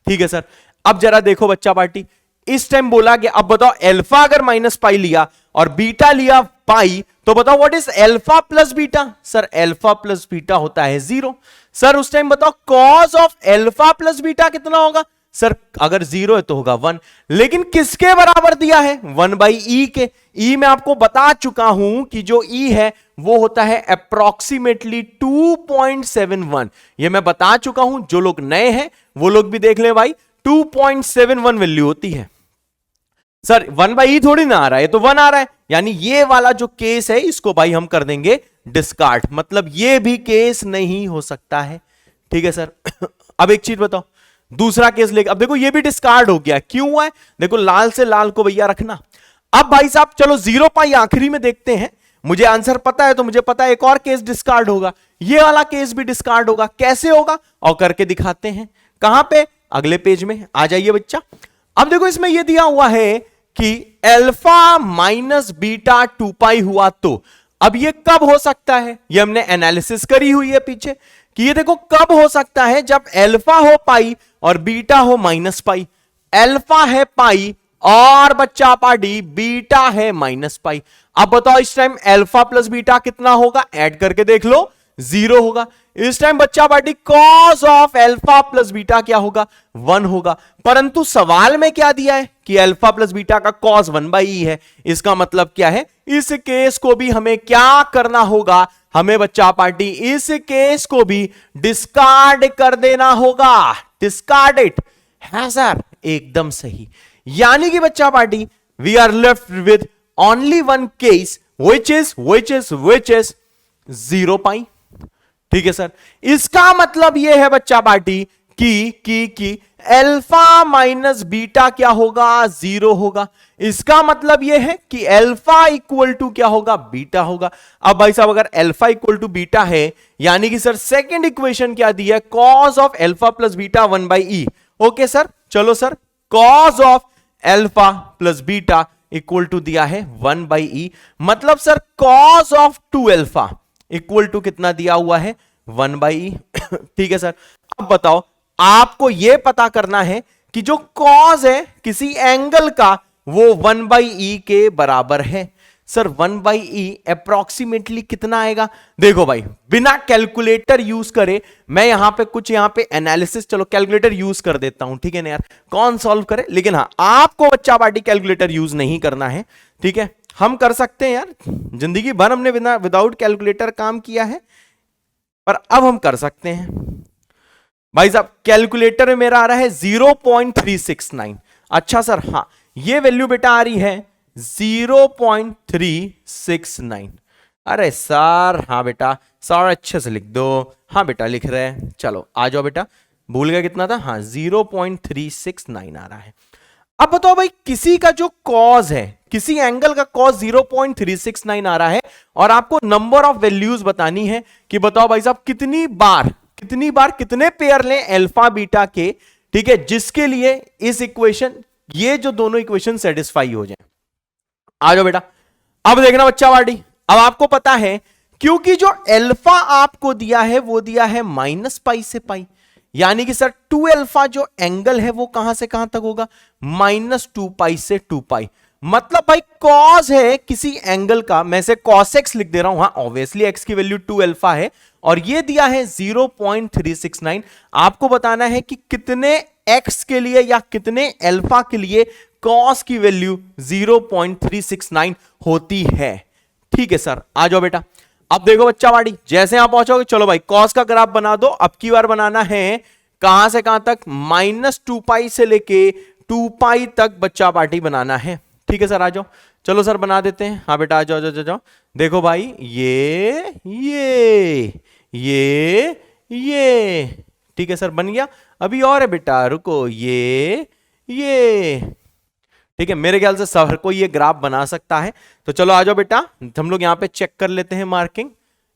ठीक है सर। अब जरा देखो बच्चा पार्टी, इस टाइम बोला कि अब बताओ अल्फा अगर -पाई लिया और बीटा लिया पाई, तो बताओ what is alpha plus beta? Sir alpha plus beta होता है 0। सर उस टाइम बताओ cos of alpha plus beta कितना होगा? सर अगर 0 है तो होगा 1। लेकिन किसके बराबर दिया है? 1/e के। e मैं आपको बता चुका हूं कि जो e है वो होता है अप्रोक्सीमेटली 2.71। ये मैं बता चुका हूं, जो लोग नए हैं वो लोग भी देख ले भाई, 2.71 वैल्यू होती है। सर 1/e थोड़ी ना आ रहा है, तो 1 आ रहा है, यानी ये वाला जो केस है इसको भाई हम कर देंगे डिस्कार्ड, मतलब ये भी केस नहीं हो सकता है। ठीक है सर। अब एक चीज बताओ, दूसरा केस लेके, अब देखो ये भी डिस्कार्ड हो गया। क्यों हुआ है? देखो लाल से लाल को भैया रखना। अब भाई साहब चलो 0 पाई आखिरी में देखते हैं, मुझे आंसर पता है तो मुझे पता है एक और केस डिस्कार्ड होगा, ये वाला केस भी डिस्कार्ड होगा। कैसे होगा और करके दिखाते हैं। कहां पे? अगले पेज में आ जाइए बच्चा। अब देखो इसमें यह दिया हुआ है कि अल्फा माइनस बीटा 2 पाई हुआ, तो अब ये कब हो सकता है? ये हमने एनालिसिस करी हुई है पीछे कि ये देखो कब हो सकता है, जब अल्फा हो पाई और बीटा हो -पाई। अल्फा है पाई और बच्चा पार्टी बीटा है -पाई। अब बताओ इस टाइम अल्फा प्लस बीटा कितना होगा? ऐड करके देख लो, 0 होगा। इस टाइम बच्चा party cos of alpha plus beta क्या होगा? 1 होगा। परंतु सवाल में क्या दिया है कि अल्फा प्लस बीटा का कॉस 1/e है। इसका मतलब क्या है? इस केस को भी हमें क्या करना होगा? हमें बच्चा पार्टी इस केस को भी डिस्कार्ड कर देना होगा। डिस्कार्ड इट है सर, एकदम सही। यानी कि बच्चा party we are left with only one case which is 0 pi. ठीक है सर। इसका मतलब यह है बच्चा पार्टी कि अल्फा माइनस बीटा क्या होगा? 0 होगा। इसका मतलब यह है कि अल्फा इक्वल टू क्या होगा? बीटा होगा। अब भाई साहब अगर अल्फा इक्वल टू बीटा है, यानी कि सर सेकंड इक्वेशन क्या दी है? Cos of alpha plus beta 1/e। Okay sir, चलो sir, cos of alpha plus beta equal to दिया है 1/e, मतलब sir cos of 2 alpha equal to कितना दिया हुआ है? 1/e। ठीक है सर। अब बताओ, आपको यह पता करना है कि जो कॉज है किसी एंगल का वो 1/e के बराबर है। सर 1/e अप्रोक्सीमेटली कितना आएगा? देखो भाई, बिना कैलकुलेटर यूज करे मैं यहां पे कुछ यहां पे एनालिसिस, चलो कैलकुलेटर यूज कर देता हूं। ठीक है ना यार, कौन सॉल्व करे, लेकिन हाँ आपको बच्चा पार्टी कैलकुलेटर यूज नहीं करना है। ठीक है, हम कर सकते हैं यार, जिंदगी भर हमने बिना विदाउट कैलकुलेटर काम किया है, पर अब हम कर सकते हैं। भाई साहब कैलकुलेटर में मेरा आ रहा है 0.369। अच्छा सर, हाँ ये वैल्यू बेटा आ रही है 0.369। अरे सर, हाँ बेटा सर अच्छे से लिख दो। हाँ बेटा लिख रहे हैं, चलो आ जाओ बेटा। भूल गए कितना था? हाँ 0.369 आ रहा है। अब बताओ भाई, किसी का जो कॉज है, किसी एंगल का कॉज 0.369 आ रहा है और आपको नंबर ऑफ वैल्यूज बतानी है कि बताओ भाई साहब कितनी बार कितने पेयर लें अल्फा बीटा के, ठीक है, जिसके लिए इस इक्वेशन, ये जो दोनों इक्वेशन सेटिस्फाई हो जाए। आ जाओ बेटा। अब देखना बच्चा वाडी, अब आपको पता है क्योंकि जो अल्फा आपको दिया है वो दिया है -पाई से पाई, यानी कि सर 2 अल्फा जो एंगल है वो कहां से कहां तक होगा? -2 पाई से 2 पाई। मतलब भाई कॉस है किसी एंगल का, मैं से cos x लिख दे रहा हूं। हाँ ऑब्वियसली x की वैल्यू 2 अल्फा है और ये दिया है 0.369। आपको बताना है कि कितने x के लिए या कितने अल्फा के लिए cos की वैल्यू 0.369 होती है। ठीक है सर, आ जाओ बेटा। अब देखो बच्चा वाड़ी, जैसे आप पहुंचोगे, चलो भाई cos का ग्राफ बना दो। अब की बार बनाना है कहां से कहां तक? -2 पाई से लेके 2 पाई तक बच्चा पार्टी बनाना है। ठीक है सर, आ जाओ। चलो सर बना देते हैं। हाँ बेटा आ जाओ जाओ जाओ। देखो भाई ये ठीक है सर, बन गया। अभी और है बेटा, रुको, ये ठीक है। मेरे ख्याल से सर को ये ग्राफ बना सकता है। तो चलो आ जाओ बेटा, हम लोग यहाँ पे चेक कर लेते हैं मार्किंग।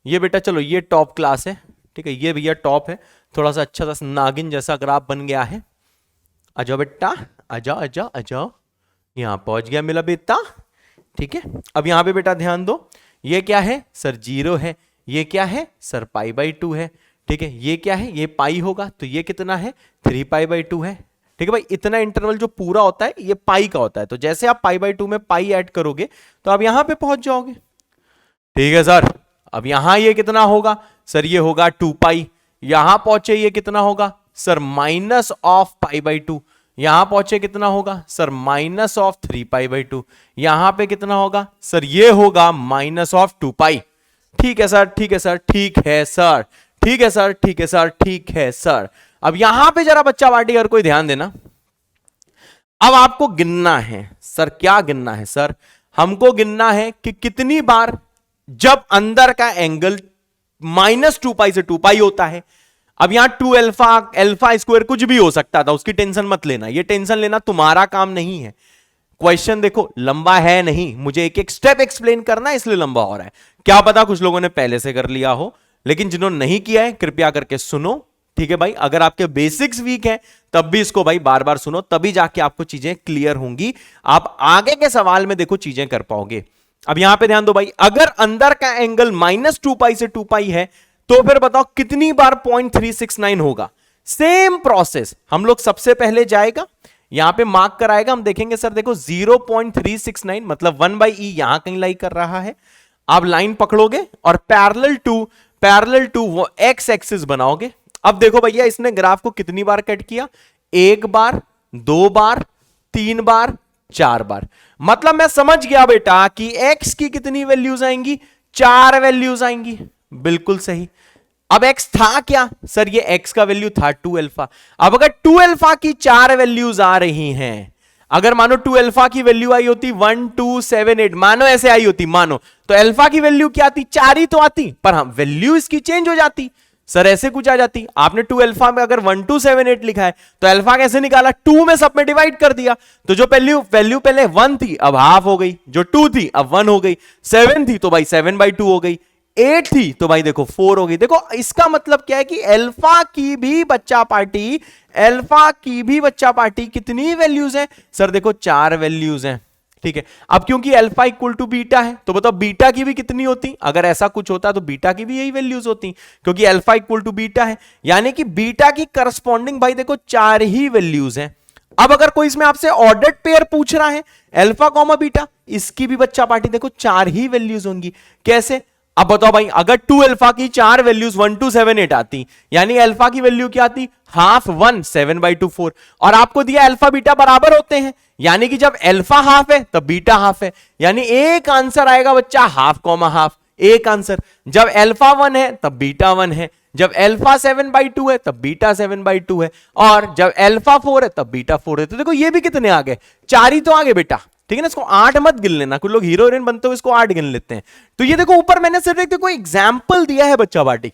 ये बेटा चलो ये टॉप क्लास है, ठीक है, ये भैया टॉप है, थोड़ा सा अच्छा सा नागिन जैसा ग्राफ बन गया है। आ जाओ बेटा, आ जाओ आ जाओ आ जाओ। यहाँ पहुंच गया मेरा बेटा। ठीक है, अब यहाँ पे बेटा ध्यान दो, ये क्या है सर? 0 है। ये क्या है सर? π/2 है। ठीक है, ये क्या है? ये पाई होगा, तो ये कितना है? 3π/2 है। ठीक है भाई, इतना इंटरवल जो पूरा होता है ये पाई का होता है, तो जैसे आप π/2 में पाई ऐड करोगे तो आप यहां पे पहुंच जाओगे। ठीक है सर, अब यहां ये कितना होगा सर? ये होगा 2 पाई। यहां पहुंचे ये कितना होगा सर? -π/2। यहां पहुंचे कितना होगा सर? -3π/2। यहां पे कितना होगा सर? ये होगा -2 पाई। ठीक है सर, ठीक है सर, ठीक है सर, ठीक है सर, ठीक है सर, ठीक है सर। अब यहां पे जरा बच्चा वाटी हर कोई ध्यान देना। अब आपको गिनना है सर, क्या गिनना है सर? हमको गिनना है कि कितनी बार जब अंदर का एंगल -2 पाई से 2 पाई होता है। अब यहां 2 अल्फा स्क्वायर कुछ भी हो सकता था, उसकी टेंशन मत लेना, ये टेंशन लेना तुम्हारा काम नहीं है। क्वेश्चन देखो लंबा है नहीं, मुझे एक एक स्टेप एक्सप्लेन करना है इसलिए लंबा हो रहा है। क्या पता कुछ लोगों ने पहले से कर लिया हो, लेकिन जिन्होंने नहीं किया है कृपया करके सुनो। ठीक है भाई, अगर आपके बेसिक्स वीक है तब भी इसको भाई बार बार सुनो, तभी जाके आपको चीजें क्लियर होंगी, आप आगे के सवाल में देखो चीजें कर पाओगे। अब यहां पे ध्यान दो भाई, अगर अंदर का एंगल -2 पाई से 2 पाई है तो फिर बताओ कितनी बार 0.369 होगा? सेम प्रोसेस, हम लोग सबसे पहले जाएगा यहां पे मार्क कराएगा, हम देखेंगे सर देखो 0.369 मतलब 1/e यहां कहीं लाई कर रहा है। आप लाइन पकड़ोगे और पैरेलल टू वो एक्स एक्सिस बनाओगे। अब देखो भैया इसने ग्राफ को कितनी बार कट किया? 1 बार, 2 बार, 3 बार, 4 बार। मतलब मैं समझ गया बेटा कि x की कितनी वैल्यूज आएंगी? 4 वैल्यूज आएंगी। बिल्कुल सही। अब x था क्या सर? ये x का वैल्यू था 2 अल्फा। अब अगर 2 अल्फा की 4 वैल्यूज आ रही हैं, अगर मानो 2 अल्फा की वैल्यू आई होती 1 2 7 8, मानो ऐसे आई होती, मानो तो अल्फा की वैल्यू क्या आती? 4 ही तो आती, पर हाँ वैल्यू इसकी चेंज हो जाती सर, ऐसे कुछ आ जाती। आपने 2 अल्फा में अगर 1 2 7 8 लिखा है तो अल्फा कैसे निकाला? 2 में सब में डिवाइड कर दिया, तो जो वैल्यू पहले 1 थी अब हाफ हो गई, जो 2 थी अब 1 हो गई, 7 थी तो भाई 7/2 हो गई, 8 थी तो भाई देखो 4 हो गई। देखो इसका मतलब क्या है कि अल्फा की भी बच्चा पार्टी कितनी वैल्यूज है सर? देखो 4 वैल्यूज हैं। ठीक है, अब क्योंकि अल्फा इक्वल टू बीटा है तो बताओ बीटा की भी कितनी होती? अगर ऐसा कुछ होता तो बीटा की भी यही वैल्यूज होती, क्योंकि अल्फा इक्वल टू बीटा है, यानी कि बीटा की करस्पॉन्डिंग भाई देखो 4 ही वैल्यूज हैं। अब अगर कोई इसमें आपसे ऑर्डर्ड पेयर पूछ रहा है अल्फा कॉमा बीटा, इसकी भी बच्चा पार्टी देखो 4 ही वैल्यूज होंगी। कैसे? अब बताओ भाई, अगर 2 अल्फा की 4 वैल्यूज 1 2 7 8 आती, यानी अल्फा की वैल्यू क्या आती? हाफ 1 7/2 4, और आपको दिया अल्फा बीटा बराबर होते हैं, यानी कि जब अल्फा हाफ है तब बीटा हाफ है, यानी एक आंसर आएगा बच्चा हाफ कॉमा हाफ, एक आंसर। जब अल्फा 1 है तब बीटा 1 है, जब अल्फा 7/2 है तब बीटा 7/2 है, और जब अल्फा 4 है तब बीटा 4 है। तो देखो ये भी कितने आ गए? 4 ही तो आ गए बेटा, ठीक है ना, इसको 8 मत गिन लेना, कुछ लोग हीरो हीरोइन बनते हुए इसको 8 गिन लेते हैं। तो ये देखो ऊपर मैंने सिर्फ एक देखो एग्जाम्पल दिया है बच्चा पार्टी,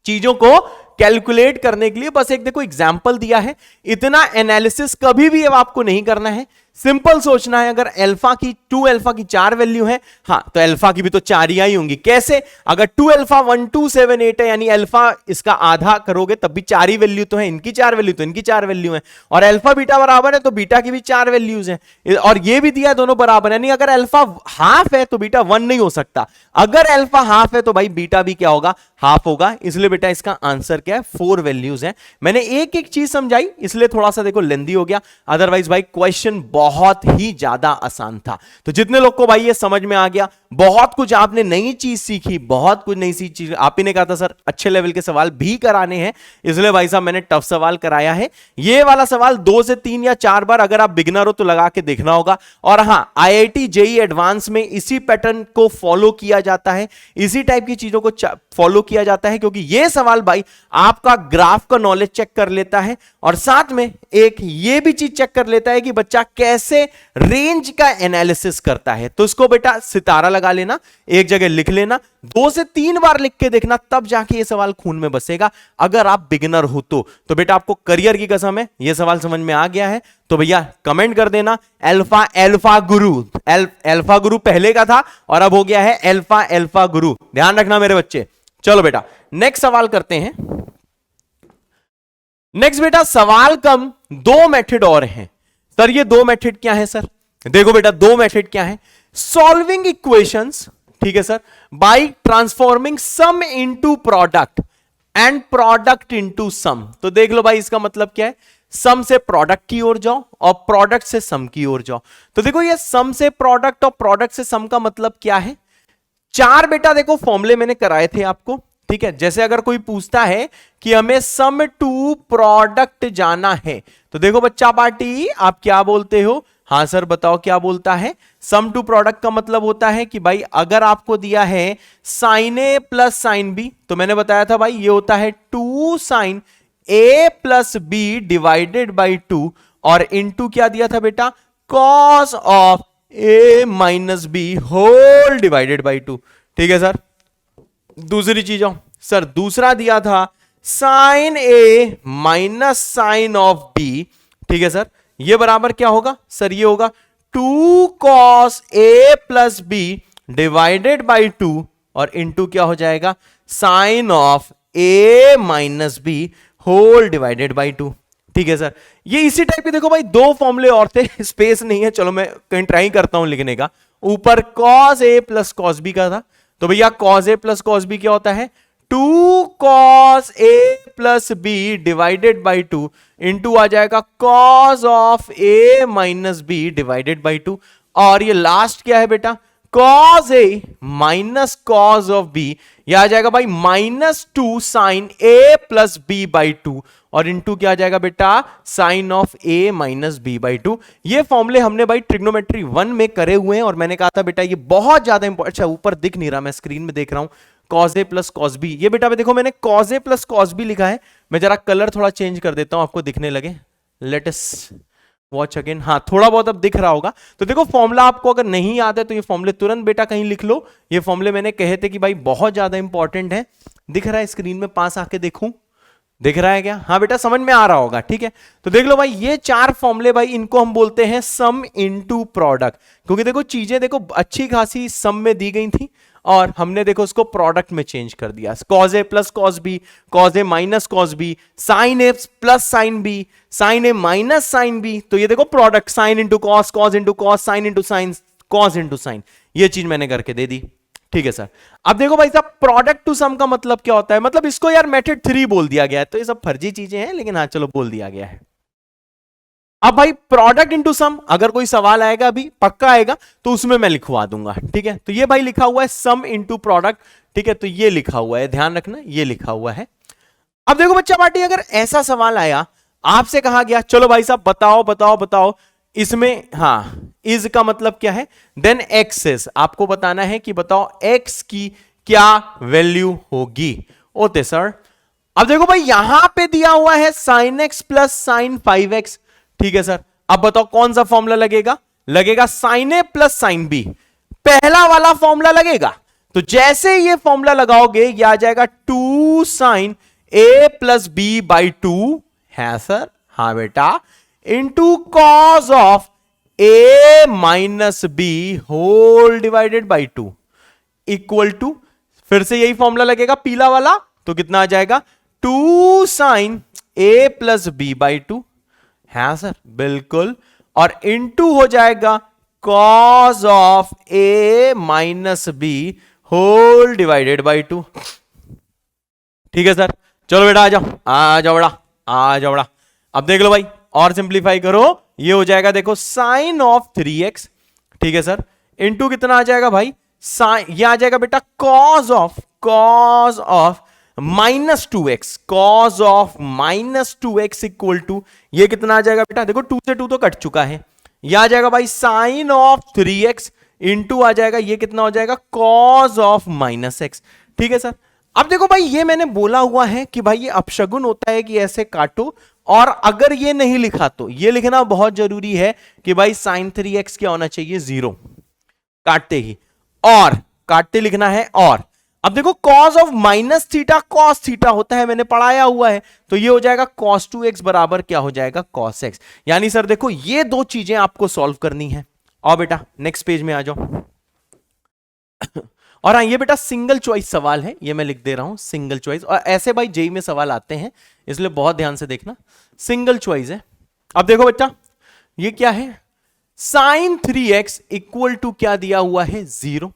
चीजों को कैलकुलेट करने के लिए बस एक देखो एग्जाम्पल दिया है। इतना एनालिसिस कभी भी अब आपको नहीं करना है, सिंपल सोचना है। अगर अल्फा की 2 अल्फा की 4 वैल्यू है, हाँ तो अल्फा की भी तो 4 ही आई होंगी। कैसे? अगर 2 अल्फा 1 2 7 8 है, यानी अल्फा इसका आधा करोगे तब भी 4 ही वैल्यू तो है, इनकी 4 वैल्यू तो इनकी 4 वैल्यू है, और अल्फा बीटा बराबर है तो बीटा की भी 4 वैल्यूज हैं, और ये भी दिया दोनों बराबर है। यानी अगर अल्फा हाफ है तो बीटा 1 नहीं हो सकता, अगर अल्फा हाफ है तो भाई बीटा भी क्या होगा, हाफ होगा। इसलिए बेटा इसका आंसर क्या है, 4 वैल्यूज हैं। मैंने एक एक चीज समझाई इसलिए थोड़ा सा देखो लेंदी हो गया, अदरवाइज भाई क्वेश्चन बहुत ही ज्यादा आसान था। तो जितने लोग को भाई ये समझ में आ गया, बहुत कुछ आपने नई चीज सीखी, बहुत कुछ नई चीज, आप ही ने कहा था सर अच्छे लेवल के सवाल भी कराने हैं, इसलिए भाई साहब मैंने टफ सवाल कराया है। ये वाला सवाल 2 से 3 या 4 बार अगर आप बिगिनर हो तो लगा के देखना होगा। और हां, आईआईटी जेई एडवांस में इसी पैटर्न को फॉलो किया जाता है, इसी टाइप की चीजों को फॉलो किया जाता है, क्योंकि ये सवाल भाई आपका ग्राफ का नॉलेज चेक कर लेता है, और साथ में एक ये भी चीज चेक कर लेता है कि बच्चा कैसे रेंज का एनालिसिस करता है। तो इसको बेटा सितारा लगा लेना, एक जगह लिख लेना, 2 से 3 बार लिख के देखना, तब जाके ये सवाल खून में बसेगा। अगर आप बिगिनर हो तो बेटा आपको करियर की कसम है ये सवाल समझ में आ गया है तो भैया कमेंट कर देना अल्फा अल्फा गुरु। अल्फा गुरु पहले का था और अब हो गया है अल्फा अल्फा गुरु, ध्यान रखना मेरे बच्चे। चलो बेटा नेक्स्ट सवाल करते हैं। नेक्स्ट बेटा सवाल कम, 2 मेथड और हैं। सर ये 2 मेथड क्या है सर? देखो बेटा 2 मेथड क्या है, सॉल्विंग इक्वेशंस, ठीक है sir, by transforming sum into product and product into sum. तो देख लो भाई इसका मतलब क्या है, सम से प्रोडक्ट की ओर जाओ और प्रोडक्ट से सम की ओर जाओ। तो देखो ये सम से प्रोडक्ट और प्रोडक्ट से सम का मतलब क्या है, 4 बेटा देखो फॉर्मूले मैंने कराए थे आपको, ठीक है। जैसे अगर कोई पूछता है कि हमें सम टू प्रोडक्ट जाना है, तो देखो बच्चा पार्टी आप क्या बोलते हो, हाँ सर बताओ क्या बोलता है। सम टू प्रोडक्ट का मतलब होता है कि भाई अगर आपको दिया है sine A plus sine B, तो मैंने बताया था भाई ये होता है 2 sine A plus B divided by 2, और इनटू क्या दिया था बेटा, cos of A minus B whole divided by 2, ठीक है सर। दूसरी चीज सर दूसरा दिया था sine A minus sine of B, ठीक है सर, ये बराबर क्या होगा सर, ये होगा 2 cos A plus B divided by 2, और इनटू क्या हो जाएगा, sine of A minus B whole divided by 2, ठीक है सर। ये इसी टाइप के देखो भाई 2 फॉर्मूले और थे, स्पेस नहीं है, चलो मैं कहीं ट्राई करता हूं लिखने का। ऊपर cos A plus cos B का था, तो भैया cos A plus cos B क्या होता है, 2 cos A plus B divided by 2, into आ जाएगा cos of A minus B divided by 2, और ये लास्ट क्या है बेटा, cos A minus cos of B, ये आ जाएगा भाई -2 sine A plus B by 2, और इनटू क्या आ जाएगा बेटा, sign of A minus B by 2। ये फॉर्मूले हमने भाई ट्रिग्नोमेट्री 1 में करे हुए हैं, और मैंने कहा था बेटा ये बहुत ज्यादा इंपॉर्टेंट। अच्छा ऊपर दिख नहीं रहा, मैं स्क्रीन में देख रहा हूं, cos A plus cos B, ये बेटा देखो मैंने cos A plus cos B लिखा है, मैं जरा कलर थोड़ा चेंज कर देता हूं आपको दिखने लगे, लेट अस वॉच अगेन, हाँ थोड़ा बहुत अब दिख रहा होगा। तो देखो फॉर्मूला आपको अगर नहीं याद है तो ये फॉर्मूले तुरंत बेटा कहीं लिख लो, ये फॉर्मूले मैंने कहे थे कि भाई बहुत ज्यादा इंपॉर्टेंट है। दिख रहा है स्क्रीन में, पास आके देखूं, दिख रहा है क्या, हाँ बेटा समझ में आ रहा होगा, ठीक है। तो देख लो भाई ये 4 फॉर्मूले भाई इनको हम बोलते हैं सम इनटू प्रोडक्ट, क्योंकि देखो चीजें देखो अच्छी खासी सम में दी गई थी और हमने देखो उसको प्रोडक्ट में चेंज कर दिया, cos A plus cos B, cos A minus cos B, sign A plus sine B, sign A minus sign B, तो ये देखो product sine into cos, cos into cos, sine into sine, cos into sine, ये चीज मैंने करके दे दी, ठीक है sir. अब देखो भाई साहब प्रोडक्ट टू सम का मतलब क्या होता है, मतलब इसको यार मेथड 3 बोल दिया गया है, तो ये सब फर्जी चीजें हैं लेकिन हाँ चलो बोल दिया गया है। अब भाई प्रोडक्ट इनटू सम अगर कोई सवाल आएगा, अभी पक्का आएगा, तो उसमें मैं लिखवा दूंगा, ठीक है। तो ये भाई लिखा हुआ है सम इनटू प्रोडक्ट, ठीक है, तो ये लिखा हुआ है, ध्यान रखना ये लिखा हुआ है। अब देखो बच्चा पार्टी अगर ऐसा सवाल आया, आपसे कहा गया चलो भाई साहब बताओ बताओ बताओ इसमें, हाँ इज का मतलब क्या है, देन एक्स इज, आपको बताना है कि बताओ एक्स की क्या वैल्यू होगी, ओते सर। अब देखो भाई यहां पे दिया हुआ है sine x plus sign 5x, ठीक है सर। अब बताओ कौन सा फॉर्मूला लगेगा, लगेगा sign A plus sine B, पहला वाला फॉर्मूला लगेगा। तो जैसे ये फॉर्मूला लगाओगे ये आ जाएगा 2 sine A plus B by 2 है सर, हाँ बेटा, into cos of A minus B whole divided by 2 equal to, फिर से यही फॉर्मूला लगेगा पीला वाला, तो कितना आ जाएगा 2 sine A plus B by 2 है सर, बिल्कुल, और इंटू हो जाएगा cos of A minus B whole divided by 2। ठीक है सर, चलो बेटा आ जाओ, आ जाओ बेटा, आ जाओ बेटा। अब देख लो भाई, और सिंप्लीफाई करो, ये हो जाएगा देखो साइन ऑफ 3x, ठीक है सर, इंटू कितना आ जाएगा भाई, साइन, ये आ जाएगा बेटा cos of minus 2x, cos of minus 2x equal to, ये कितना आ जाएगा बेटा, देखो 2 से 2 तो कट चुका है, ये आ जाएगा भाई साइन ऑफ 3x इंटू आ जाएगा, ये कितना हो जाएगा कॉस ऑफ माइनस x। ठीक है सर, अब देखो भाई, ये मैंने बोला हुआ है कि भाई ये अपशगुन होता है कि ऐसे काटो, और अगर ये नहीं लिखा तो ये लिखना बहुत जरूरी है कि भाई साइन 3x क्या होना चाहिए, 0 काटते ही, और काटते लिखना है। और अब देखो cos of minus theta cos theta होता है, मैंने पढ़ाया हुआ है, तो ये हो जाएगा cos 2x बराबर क्या हो जाएगा cos x। यानी सर देखो ये दो चीजें आपको सॉल्व करनी है। और बेटा नेक्स्ट पेज में आ जाओ। और हाँ, ये बेटा सिंगल चॉइस सवाल है, ये मैं लिख दे रहा हूं सिंगल चॉइस, और ऐसे भाई जेई में सवाल आते हैं, इसलिए बहुत ध्यान से देखना, सिंगल चॉइस है। अब देखो बेटा ये क्या है, साइन 3x इक्वल टू क्या दिया हुआ है 0,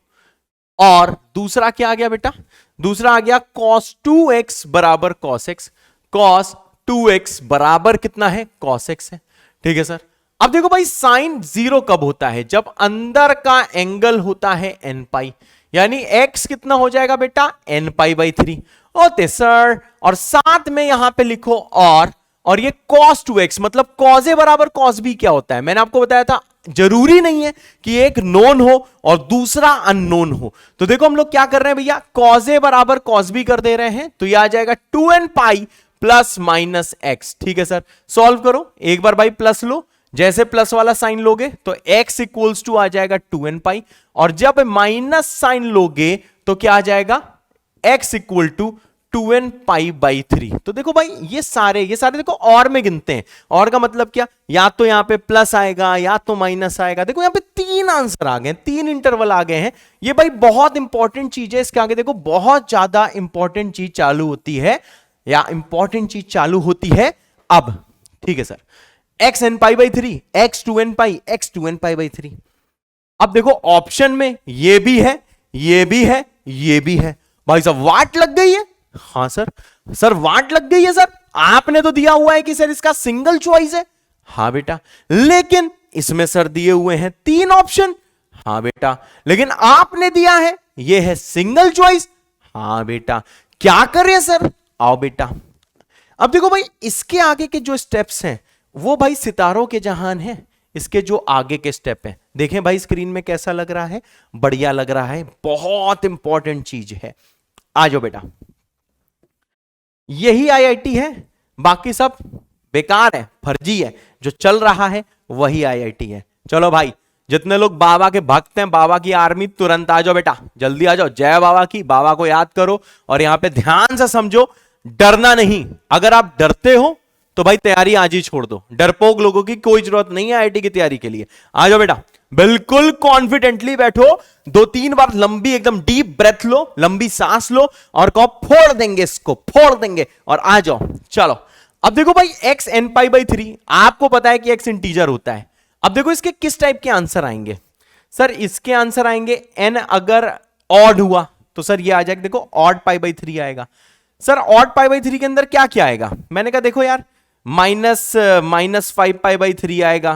और दूसरा क्या आ गया बेटा, दूसरा आ गया cos 2x बराबर cos x, cos 2x बराबर कितना है cos x है। ठीक है सर, अब देखो भाई साइन 0 कब होता है, जब अंदर का एंगल होता है n पाई, यानी x कितना हो जाएगा बेटा n पाई बाई 3 होते सर, और साथ में यहां पे लिखो और ये cos 2x मतलब cos a बराबर cos b क्या होता है, मैंने आपको बताया था जरूरी नहीं है कि एक नोन हो और दूसरा अननोन हो। तो देखो हम लोग क्या कर रहे हैं भैया, cos a बराबर cos b कर दे रहे हैं, तो ये आ जाएगा 2n pi plus minus x। ठीक है सर, सॉल्व करो, एक बार भाई प्लस लो, जैसे प्लस वाला साइन लोगे तो x इक्वल्स टू आ जाएगा 2n पाई, और जब माइनस साइन लोगे तो क्या आ जाएगा x equal to 2n pi by 3। तो देखो भाई ये सारे देखो और में गिनते हैं, और का मतलब क्या, या तो यहां पे प्लस आएगा या तो माइनस आएगा। देखो यहां पे 3 आंसर आ गए, 3 इंटरवल आ गए हैं। ये भाई बहुत इंपॉर्टेंट चीज है, इसके आगे देखो बहुत ज्यादा इंपॉर्टेंट चीज चालू होती है, या इंपॉर्टेंट चीज चालू होती है अब। ठीक है sir, x n pi by 3, x 2n pi, x 2n pi by 3। अब देखो ऑप्शन में ये भी है, ये भी है, ये भी है, भाई साहब वाट लग गई है। हाँ सर वाट लग गई है सर, आपने तो दिया हुआ है कि सर इसका सिंगल चॉइस है। हाँ बेटा, लेकिन इसमें सर दिए हुए हैं 3 ऑप्शन। हाँ बेटा, लेकिन आपने दिया है ये है सिंगल चॉइस। हाँ बेटा, क्या करें सर, आओ बेटा। अब देखो भाई इसके आगे के जो स्टेप्स हैं वो भाई सितारों के जहान है, इसके जो आगे के स्टेप हैं देखें भाई स्क्रीन में कैसा लग रहा है, बढ़िया लग रहा है, बहुत इंपॉर्टेंट चीज है। आ जाओ बेटा, यही आईआईटी है, बाकी सब बेकार है, फर्जी है, जो चल रहा है वही आईआईटी है। चलो भाई, जितने लोग बाबा के भक्त हैं, बाबा की आर्मी, तुरंत आ जाओ बेटा, जल्दी आ जाओ, जय बाबा की, बाबा को याद करो और यहां पे ध्यान से समझो, डरना नहीं। अगर आप डरते हो तो भाई तैयारी आज ही छोड़ दो, डरपोक लोगों की कोई जरूरत नहीं है आईआईटी की तैयारी के लिए। आ जाओ बेटा, बिल्कुल कॉन्फिडेंटली बैठो, 2-3 बार लंबी एकदम डीप ब्रेथ लो, लंबी सांस लो और कहो फोड़ देंगे इसको, फोड़ देंगे, और आ जाओ। चलो अब देखो भाई x n पाई बाई 3, आपको पता है कि x इंटीजर होता है। अब देखो इसके किस टाइप के आंसर आएंगे सर, इसके आंसर आएंगे n अगर ऑड हुआ तो सर ये आ जाएगा, देखो ऑड पाई बाई 3 आएगा। सर ऑड पाई बाई 3 के अंदर क्या क्या आएगा, मैंने कहा देखो यार माइनस 5 पाई बाई 3 आएगा,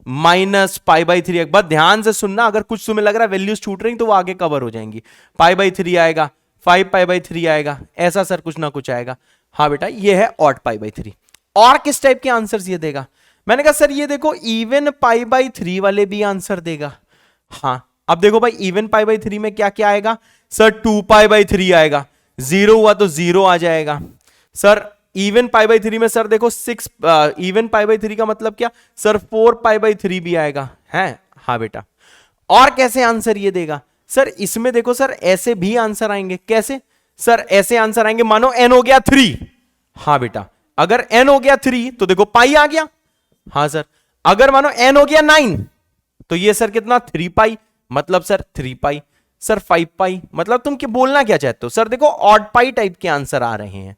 माइनस पाई बाई 3, एक बार ध्यान से सुनना, अगर कुछ तुम्हें लग रहा है वैल्यूज छूट रही तो वो आगे कवर हो जाएंगी। पाई बाई 3 आएगा, 5 पाई बाई 3 आएगा, ऐसा सर कुछ ना कुछ आएगा। हाँ बेटा, ये है ऑड पाई बाई 3। और किस टाइप के आंसर्स ये देगा, मैंने कहा सर ये देखो इवन पाई बाई 3 वाले भी आंसर देगा। हाँ अब देखो भाई इवन पाई बाई 3 में क्या क्या आएगा सर, 2 पाई बाई 3 आएगा, 0 हुआ तो 0 आ जाएगा। सर इवन पाई बाई 3 में सर देखो 6 इवन पाई बाई 3 का मतलब क्या सर, 4 पाई बाई 3 भी आएगा है। हाँ बेटा। और कैसे आंसर ये देगा सर? इसमें देखो सर, ऐसे भी आंसर आएंगे। कैसे सर? ऐसे आंसर आएंगे, मानो n हो गया 3। हाँ बेटा, अगर n हो गया 3 तो देखो पाई आ गया। हाँ सर, अगर मानो n हो गया 9 तो ये सर कितना 3 पाई, मतलब सर 3 पाई। सर 5 पाई, मतलब तुम क्या बोलना क्या चाहते हो सर? देखो ऑड पाई टाइप के आंसर आ रहे हैं।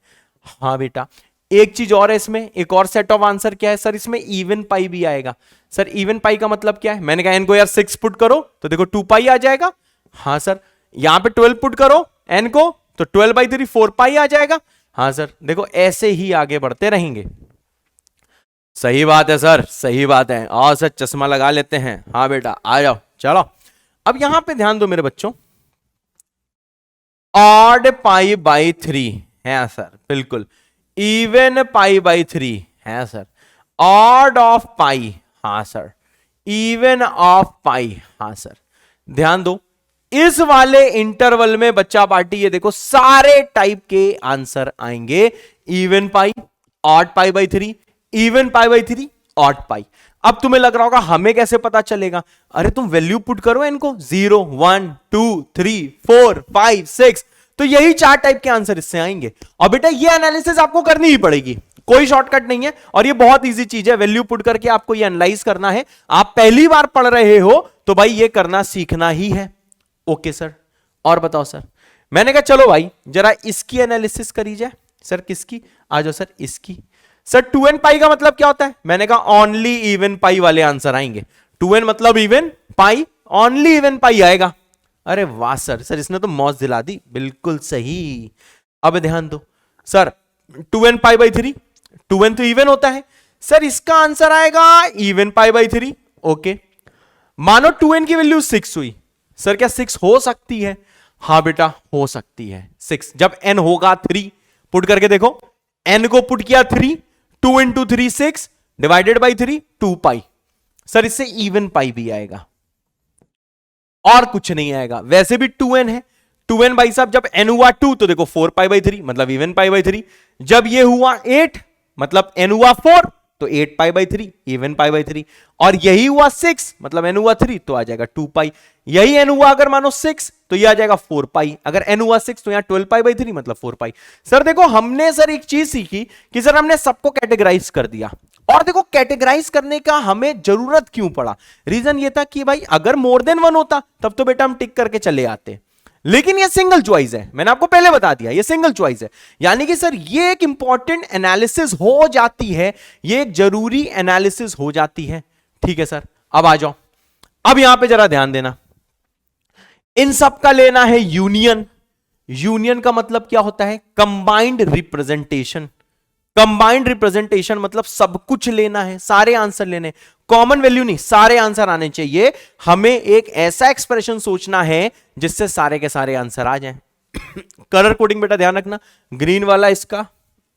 हाँ बेटा, एक चीज और है इसमें, एक और सेट ऑफ आंसर क्या है सर? इसमें इवन पाई भी आएगा। सर इवन पाई का मतलब क्या है? मैंने कहा n को यार 6 पुट करो तो देखो 2 पाई आ जाएगा। हाँ सर, यहां पे 12 पुट करो n को तो 12/3 4 पाई आ जाएगा। हाँ सर, देखो ऐसे ही आगे बढ़ते रहेंगे। सही बात है सर, सही बात है। आओ सर चश्मा लगा लेते हैं। हाँ बेटा आ जाओ, चलो। अब यहां पे ध्यान दो मेरे बच्चों, ऑड पाई बाई 3 है सर, बिल्कुल। इवन पाई बाई 3 है सर। ऑड ऑफ पाई, हाँ सर। इवन ऑफ पाई, हाँ सर। ध्यान दो, इस वाले इंटरवल में बच्चा पार्टी ये देखो सारे टाइप के आंसर आएंगे। Even pi, odd pi by 3, even pi by 3, odd pi. अब तुम्हें लग रहा होगा हमें कैसे पता चलेगा? अरे तुम वैल्यू पुट करो इनको, 0 1 2 3 4 5 6, तो यही 4 टाइप के आंसर इससे आएंगे। और बेटा ये एनालिसिस आपको करनी ही पड़ेगी, कोई शॉर्टकट नहीं है। और ये बहुत इजी चीज है, वैल्यू पुट करके आपको ये एनालाइज करना है। आप पहली बार पढ़ रहे हो तो भाई ये करना सीखना ही है। ओके सर, और बताओ सर? मैंने कहा चलो भाई जरा इसकी एनालिसिस करी जाए। सर किसकी? आ जाओ सर इसकी। सर 2n पाई का मतलब क्या होता है? मैंने कहा ओनली इवन पाई वाले आंसर आएंगे। 2n मतलब इवन पाई, ओनली इवन पाई आएगा। अरे वाह सर, सर इसने तो मौज दिला दी, बिल्कुल सही। अब ध्यान दो sir, 2n pi by 3, 2n तो इवन होता है सर, इसका आंसर आएगा इवन पाई बाई 3। ओके, मानो 2n की वैल्यू 6 हुई। सर क्या 6 हो सकती है? हाँ बेटा हो सकती है 6, जब n होगा 3। पुट करके देखो, n को पुट किया 3, 2 into 3 6 divided by 3 2 pi. Sir इससे इवन पाई भी आएगा और कुछ नहीं आएगा। वैसे भी 2n है, 2n भाई साहब जब n हुआ 2 तो देखो 4 पाई बाई 3 मतलब इवन पाई बाई 3। जब ये हुआ 8 मतलब n हुआ 4 तो 8 पाई बाई 3 इवन पाई बाई 3। और यही हुआ 6 मतलब n हुआ 3 तो आ जाएगा 2 पाई। यही n हुआ अगर मानो 6 तो ये आ जाएगा 4 पाई। अगर n हुआ 6 तो यहां 12 पाई बाई 3 मतलब 4 पाई। सर देखो हमने सर एक चीज सीखी कि सर हमने सबको कैटेगराइज कर दिया। और देखो कैटेगराइज करने का हमें जरूरत क्यों पड़ा? रीजन ये था कि भाई अगर मोर देन 1 होता तब तो बेटा हम टिक करके चले आते, लेकिन ये सिंगल चॉइस है। मैंने आपको पहले बता दिया ये सिंगल चॉइस है, यानी कि सर ये एक इंपॉर्टेंट एनालिसिस हो जाती है, ये एक जरूरी एनालिसिस हो जाती है। ठीक है सर, अब आ जाओ। अब यहां पे जरा ध्यान देना, इन सब का लेना है यूनियन। यूनियन का मतलब क्या होता है? Combined representation. कंबाइंड रिप्रेजेंटेशन मतलब सब कुछ लेना है, सारे आंसर लेने, कॉमन वैल्यू नहीं, सारे आंसर आने चाहिए। हमें एक ऐसा एक्सप्रेशन सोचना है जिससे सारे के सारे आंसर आ जाएं। कलर कोडिंग बेटा ध्यान रखना, ग्रीन वाला इसका,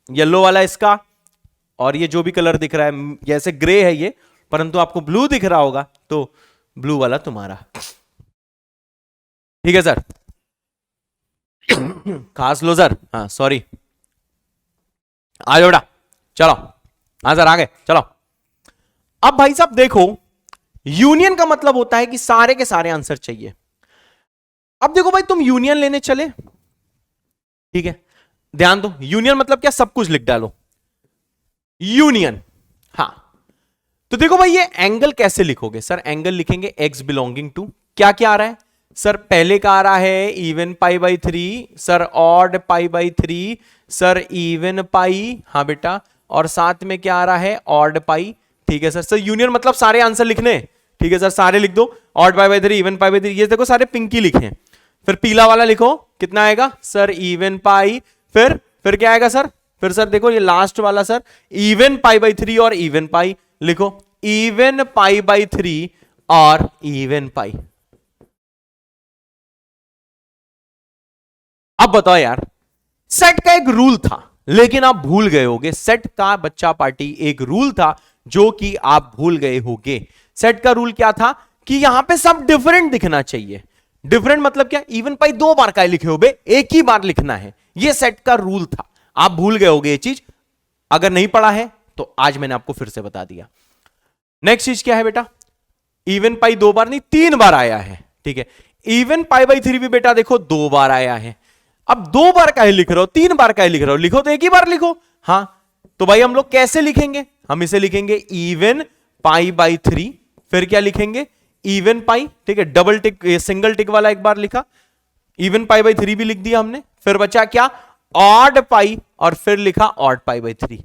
येलो वाला इसका, और ये जो भी कलर दिख रहा है जैसे ग्रे है ये, परंतु आपको ब्लू दिख रहा होगा तो ब्लू वाला तुम्हारा। ठीक है सर, खास लो सर। हाँ सॉरी, आ जाओ बेटा, चलो। हाँ सर आ गए, चलो। अब भाई साहब देखो, यूनियन का मतलब होता है कि सारे के सारे आंसर चाहिए। अब देखो भाई तुम यूनियन लेने चले, ठीक है, ध्यान दो, यूनियन मतलब क्या? सब कुछ लिख डालो यूनियन। हाँ तो देखो भाई ये एंगल कैसे लिखोगे? सर एंगल लिखेंगे x बिलोंगिंग टू, क्या क्या आ रहा है सर? पहले का आ रहा है even pi by 3, sir odd pi by 3, sir even पाई, हाँ बेटा, और साथ में क्या आ रहा है? Odd pi. ठीक है सर, सर यूनियन मतलब सारे आंसर लिखने। ठीक है सर, सारे लिख दो, odd pi by 3, even pi by 3, ये देखो सारे पिंकी लिखे। फिर पीला वाला लिखो, कितना आएगा सर? इवन पाई। फिर क्या आएगा सर? फिर सर देखो ये लास्ट वाला सर, इवन पाई बाई 3 और इवन पाई लिखो, इवन पाई बाई 3 और इवन पाई। अब बताओ यार, सेट का एक रूल था लेकिन आप भूल गए होगे। सेट का बच्चा पार्टी एक रूल था जो कि आप भूल गए होगे। सेट का रूल क्या था कि यहां पे सब डिफरेंट दिखना चाहिए। डिफरेंट मतलब क्या? इवन पाई 2 बार का लिखे हो बे, एक ही बार लिखना है, ये सेट का रूल था। आप भूल गए होगे ये चीज, अगर नहीं पढ़ा है तो आज मैंने आपको फिर से बता दिया। नेक्स्ट चीज क्या है बेटा? इवन पाई 2 बार नहीं 3 बार आया है, ठीक है। इवन पाई बाई 3 भी बेटा देखो 2 बार आया है। अब 2 बार काहे लिख रहे हो, 3 बार काहे लिख रहे हो, लिखो तो एक ही बार लिखो। हाँ तो भाई हम लोग कैसे लिखेंगे, हम इसे लिखेंगे इवन पाई बाई 3, फिर क्या लिखेंगे इवन पाई, ठीक है। डबल टिक सिंगल टिक वाला एक बार लिखा, इवन पाई बाई 3 भी लिख दिया हमने, फिर बचा क्या ऑड पाई, और फिर लिखा ऑड पाई बाई 3।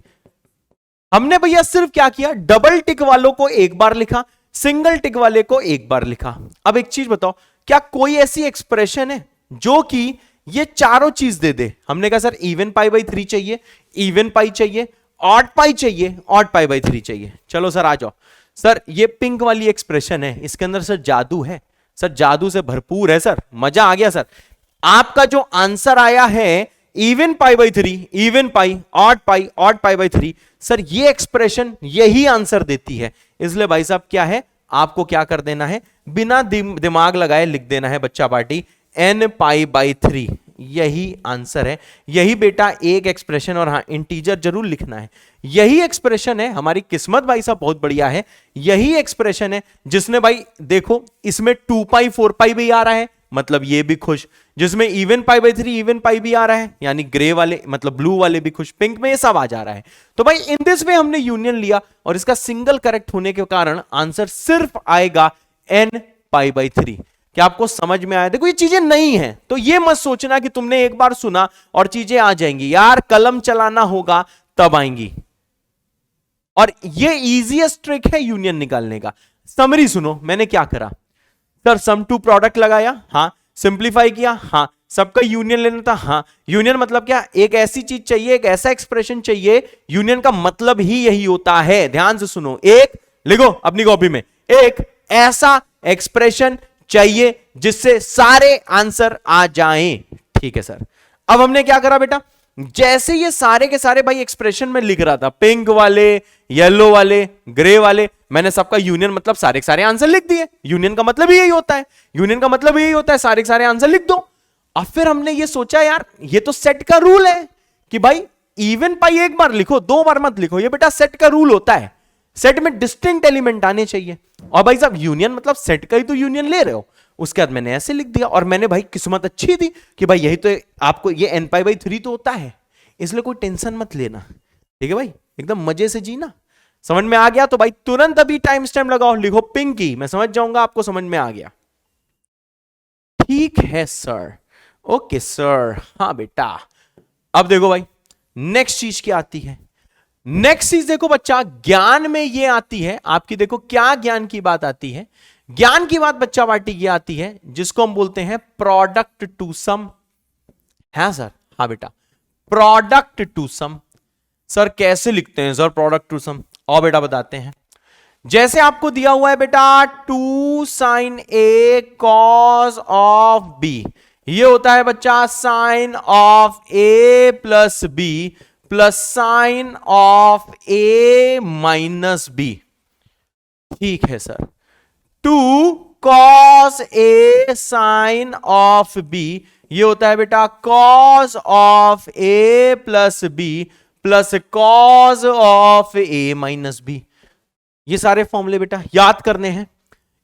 हमने भैया सिर्फ क्या किया, डबल टिक वालों को एक बार लिखा, सिंगल टिक वाले को एक बार लिखा। अब एक चीज बताओ, क्या कोई ऐसी एक्सप्रेशन है जो कि ये चारों चीज दे दे। हमने कहा सर इवन पाई बाई 3 चाहिए, इवन पाई चाहिए, ऑड पाई चाहिए, ऑड पाई बाई 3 चाहिए। चलो सर आ जाओ। सर ये पिंक वाली एक्सप्रेशन है, इसके अंदर सर जादू है, सर जादू से भरपूर है सर, मजा आ गया सर। आपका जो आंसर आया है even pi by 3, even pi, odd pi by 3, sir ये एक्सप्रेशन यही आंसर देती है। इसलिए भाई साहब क्या है, आपको क्या कर देना है, बिना दिमाग लगाए लिख देना है बच्चा पार्टी n पाई बाई 3, यही आंसर है। यही बेटा एक एक्सप्रेशन, और हाँ इंटीजर जरूर लिखना है। यही एक्सप्रेशन है, हमारी किस्मत भाई साहब बहुत बढ़िया है, यही एक्सप्रेशन है जिसने भाई देखो इसमें 2 पाई 4 पाई भी आ रहा है, मतलब ये भी खुश, जिसमें इवन पाई बाई 3 इवन पाई भी आ रहा है, यानी ग्रे वाले मतलब ब्लू वाले भी खुश, पिंक में ये सब आ जा रहा है। तो भाई इन दिस वे हमने यूनियन लिया, और इसका सिंगल करेक्ट होने के कारण आंसर सिर्फ आएगा n पाई बाई 3। क्या आपको समझ में आया? देखो ये चीजें नहीं है तो ये मत सोचना कि तुमने एक बार सुना और चीजें आ जाएंगी, यार कलम चलाना होगा तब आएंगी। और ये इजीएस्ट ट्रिक है यूनियन निकालने का। समरी सुनो, मैंने क्या करा सर, सम टू प्रोडक्ट लगाया, हाँ, सिंप्लीफाई किया, हाँ, सबका यूनियन लेना था, हाँ। यूनियन मतलब क्या, एक ऐसी चीज चाहिए, एक ऐसा एक्सप्रेशन चाहिए, यूनियन का मतलब ही यही होता है। ध्यान से सुनो, एक लिखो अपनी कॉपी में, एक ऐसा एक्सप्रेशन चाहिए जिससे सारे आंसर आ जाएं। ठीक है सर। अब हमने क्या करा बेटा, जैसे ये सारे के सारे भाई एक्सप्रेशन में लिख रहा था, पिंक वाले, येलो वाले, ग्रे वाले, मैंने सबका यूनियन मतलब सारे के सारे आंसर लिख दिए। यूनियन का मतलब यही होता है, यूनियन का मतलब यही होता है, सारे के सारे आंसर लिख दो। अब फिर हमने ये सोचा यार ये तो सेट का रूल है कि भाई इवन पाई एक बार लिखो, 2 बार मत लिखो, ये बेटा सेट का रूल होता है। सेट में डिस्टिंक्ट एलिमेंट आने चाहिए। और भाई साहब यूनियन मतलब सेट का ही तो यूनियन ले रहे हो। उसके बाद मैंने ऐसे लिख दिया, और मैंने भाई किस्मत अच्छी थी कि भाई यही तो आपको, ये n पाई बाई 3 तो होता है, इसलिए कोई टेंशन मत लेना। ठीक है भाई, एकदम मजे से जीना। समझ में आ गया तो भाई तुरंत अभी टाइम स्टैम्प लगाओ, लिखो पिंकी, मैं समझ जाऊंगा आपको समझ में आ गया। ठीक है सर, ओके सर, हाँ बेटा। अब देखो भाई नेक्स्ट चीज क्या आती है, नेक्स्ट चीज देखो बच्चा, ज्ञान में ये आती है आपकी, देखो क्या ज्ञान की बात आती है। ज्ञान की बात बच्चा पार्टी ये आती है जिसको हम बोलते हैं प्रोडक्ट टू सम। है सर, हाँ बेटा, प्रोडक्ट टू सम। सर कैसे लिखते हैं सर प्रोडक्ट टू सम? और बेटा बताते हैं, जैसे आपको दिया हुआ है बेटा 2 sin A cos of B, ये होता है बच्चा sine of A plus B plus sine of A minus B। ठीक है sir. 2 cos A sine of B, ये होता है बेटा cos of A plus B plus cos of A minus B। ये सारे फॉर्मूले बेटा याद करने हैं।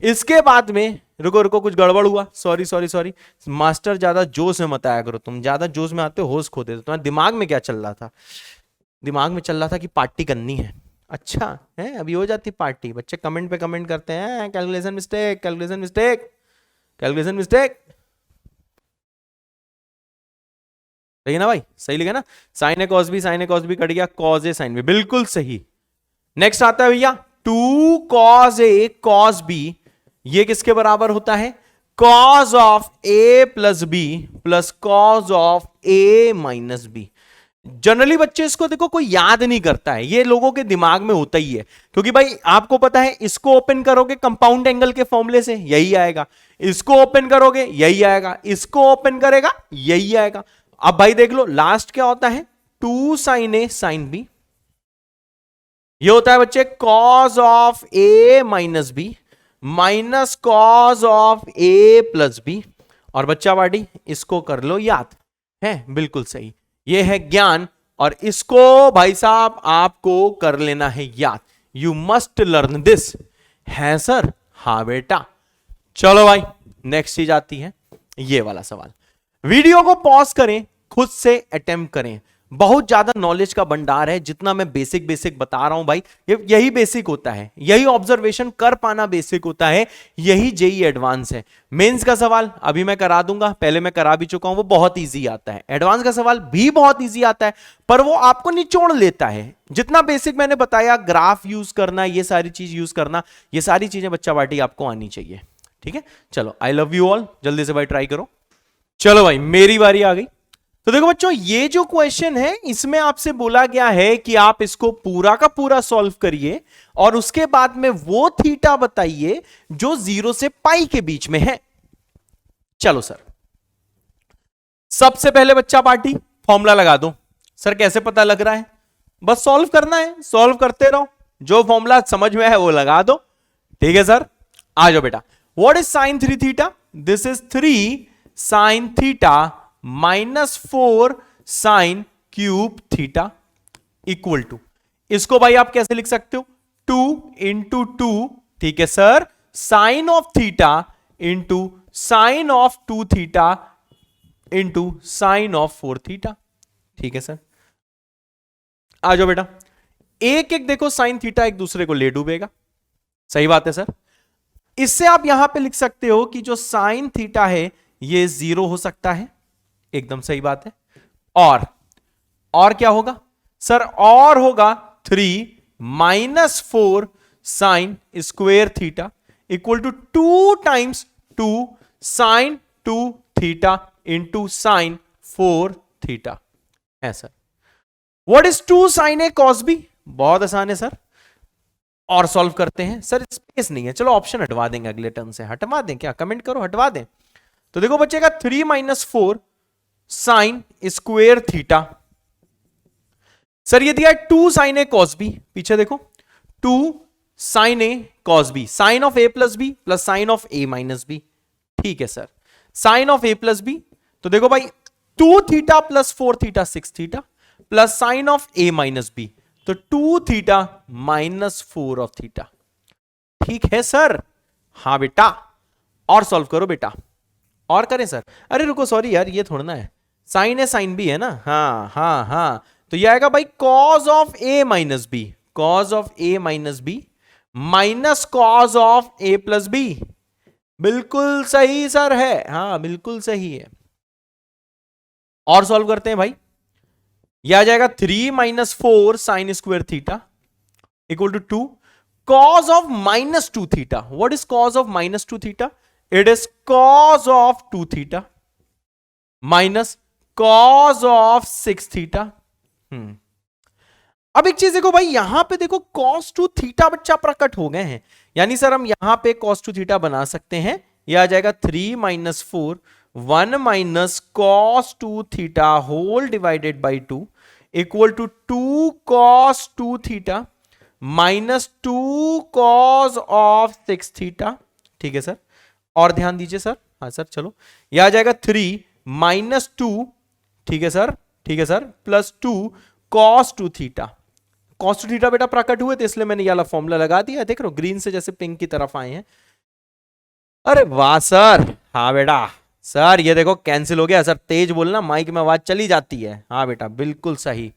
इसके बाद में रुको रुको, कुछ गड़बड़ हुआ, सॉरी सॉरी सॉरी। मास्टर ज्यादा जोश में मत आया करो, तुम ज्यादा जोश में आते हो होश खो देते। तुम्हारे दिमाग में क्या चल रहा था? दिमाग में चल रहा था कि पार्टी करनी है। अच्छा है, अभी हो जाती पार्टी। बच्चे कमेंट पे कमेंट करते हैं calculation mistake, calculation mistake, calculation mistake. सही है ना भाई, सही लिखा ना? Sign A cos B, sign A cos B cut गया, कॉस ए साइन बी, बिल्कुल सही। नेक्स्ट आता है भैया 2 cos A cos B, ये किसके बराबर होता है? cos of A plus B plus cos of A minus B। Generally बच्चे इसको देखो कोई याद नहीं करता है, ये लोगों के दिमाग में होता ही है, क्योंकि भाई आपको पता है इसको ओपन करोगे कंपाउंड एंगल के फॉर्मूले से यही आएगा, इसको ओपन करोगे यही आएगा, इसको ओपन करेगा यही आएगा। अब भाई देख लो लास्ट क्या होता है, 2 sin A sin B, ये होता है बच्चे cos of A minus B minus cos of A plus B. और बच्चा बाटी इसको कर लो याद, है बिल्कुल सही, ये है ज्ञान, और इसको भाई साहब आपको कर लेना है याद। You must learn this. है सर, हाँ बेटा। चलो भाई नेक्स्ट चीज आती है ये वाला सवाल। वीडियो को पॉज करें, खुद से अटेम्प्ट करें। बहुत ज्यादा नॉलेज का भंडार है, जितना मैं बेसिक बेसिक बता रहा हूं भाई, यही बेसिक होता है, यही ऑब्जर्वेशन कर पाना बेसिक होता है, यही जेई एडवांस है। मेंस का सवाल अभी मैं करा दूंगा, पहले मैं करा भी चुका हूं, वो बहुत इजी आता है। एडवांस का सवाल भी बहुत इजी आता है, पर वो आपको निचोड़ लेता है। जितना बेसिक मैंने बताया, ग्राफ यूज करना, ये सारी चीज यूज करना, ये सारी चीजें बच्चा पार्टी आपको आनी चाहिए। ठीक है, चलो आई लव यू ऑल, जल्दी से भाई ट्राई करो। चलो भाई मेरी बारी आ गई। तो देखो बच्चों, ये जो क्वेश्चन है इसमें आपसे बोला गया है कि आप इसको पूरा का पूरा सॉल्व करिए और उसके बाद में वो थीटा बताइए जो 0 से पाई के बीच में है। चलो सर, सबसे पहले बच्चा पार्टी फॉर्मूला लगा दो। सर कैसे पता लग रहा है? बस सॉल्व करना है, सॉल्व करते रहो, जो फॉर्मूला समझ में है वो लगा दो। ठीक है सर, आ जाओ बेटा। What is sine 3 theta? This is 3 sine theta -4 sine cube theta equal to, इसको भाई आप कैसे लिख सकते हो? 2 इंटू 2, ठीक है sir, sine of theta into sine of 2 theta into sine of 4 theta. ठीक है सर, आ जाओ बेटा। एक एक देखो साइन थीटा एक दूसरे को ले डूबेगा, सही बात है सर। इससे आप यहां पे लिख सकते हो कि जो साइन थीटा है ये 0 हो सकता है, एकदम सही बात है। और क्या होगा सर? और होगा 3 -4 sine square theta equal to 2 times 2 sine 2 theta into sine 4 theta है sir. What is 2 sine A cos B? बहुत आसान है सर, और सॉल्व करते हैं। सर स्पेस नहीं है, चलो ऑप्शन हटवा देंगे, अगले टर्म से हटवा दें क्या? कमेंट करो, हटवा दें। तो देखो बचेगा 3 -4 साइन स्क्वेयर थीटा। सर ये दिया 2 साइन ए कॉस बी, पीछे देखो 2 sine A cos B, sine of A plus B plus sine of A minus B. ठीक है sir, sine of A plus B, तो देखो भाई 2 theta plus 4 theta 6 theta plus sine of A minus B, तो 2 theta -4 of theta. ठीक है sir, हाँ बेटा, और सॉल्व करो बेटा, और करें सर। अरे रुको, सॉरी यार, ये थोड़ा ना है, साइन है साइन बी है ना, हाँ हाँ हाँ, तो ये आएगा भाई cos of A minus B, cos of A minus B minus cos of A plus B. बिल्कुल सही सर है, हाँ बिल्कुल सही है। और सॉल्व करते हैं भाई, ये आ जाएगा 3 -4 sine square theta equal to 2 cos of -2 theta. What is cos of -2 theta? It is cos of 2 theta minus cos of 6 theta. अब एक चीज देखो भाई, यहां पे देखो cos 2 थीटा बच्चा प्रकट हो गए हैं, यानी सर हम यहां पे cos 2 थीटा बना सकते हैं। यह आ जाएगा 3 -4 1 minus cos 2 theta whole divided by 2 equal to 2 cos 2 theta minus 2 cos of 6 theta. ठीक है सर, और ध्यान दीजिए सर, हाँ सर चलो, यह आ जाएगा 3 -2, ठीक है सर, ठीक है sir, plus 2 cos 2 theta. cos 2 theta बेटा प्रकट हुए थे, इसलिए मैंने ये वाला फॉर्मूला लगा दिया। देख रहे हो ग्रीन से जैसे पिंक की तरफ आए हैं। अरे वाह सर, हाँ बेटा सर, ये देखो कैंसिल हो गया सर, तेज बोलना, माइक में आवाज चली जाती है। हाँ बेटा बिल्कुल सही,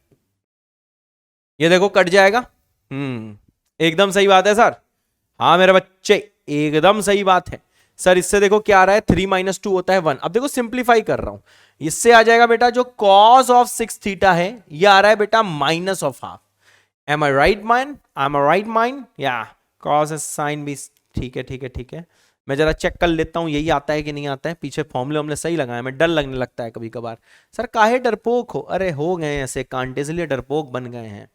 ये देखो कट जाएगा। एकदम सही बात है सर, हाँ मेरे बच्चे एकदम सही बात है सर। इससे देखो क्या आ रहा है, 3 - 2 होता है 1। अब देखो सिंप्लीफाई कर रहा हूं, इससे आ जाएगा बेटा जो cos ऑफ 6 थीटा है, ये आ रहा है बेटा minus of half. Am I right mind? Am I right mind? या cos साइन भी ठीक है, ठीक है, ठीक है। मैं जरा चेक कर लेता हूं यही आता है कि नहीं आता है। पीछे फॉर्मूले हमने सही लगाया, मैं डर लगने लगता है कभी कभार। सर काहे डरपोक हो? अरे हो गए ऐसे कांटे, इसलिए डरपोक बन गए हैं।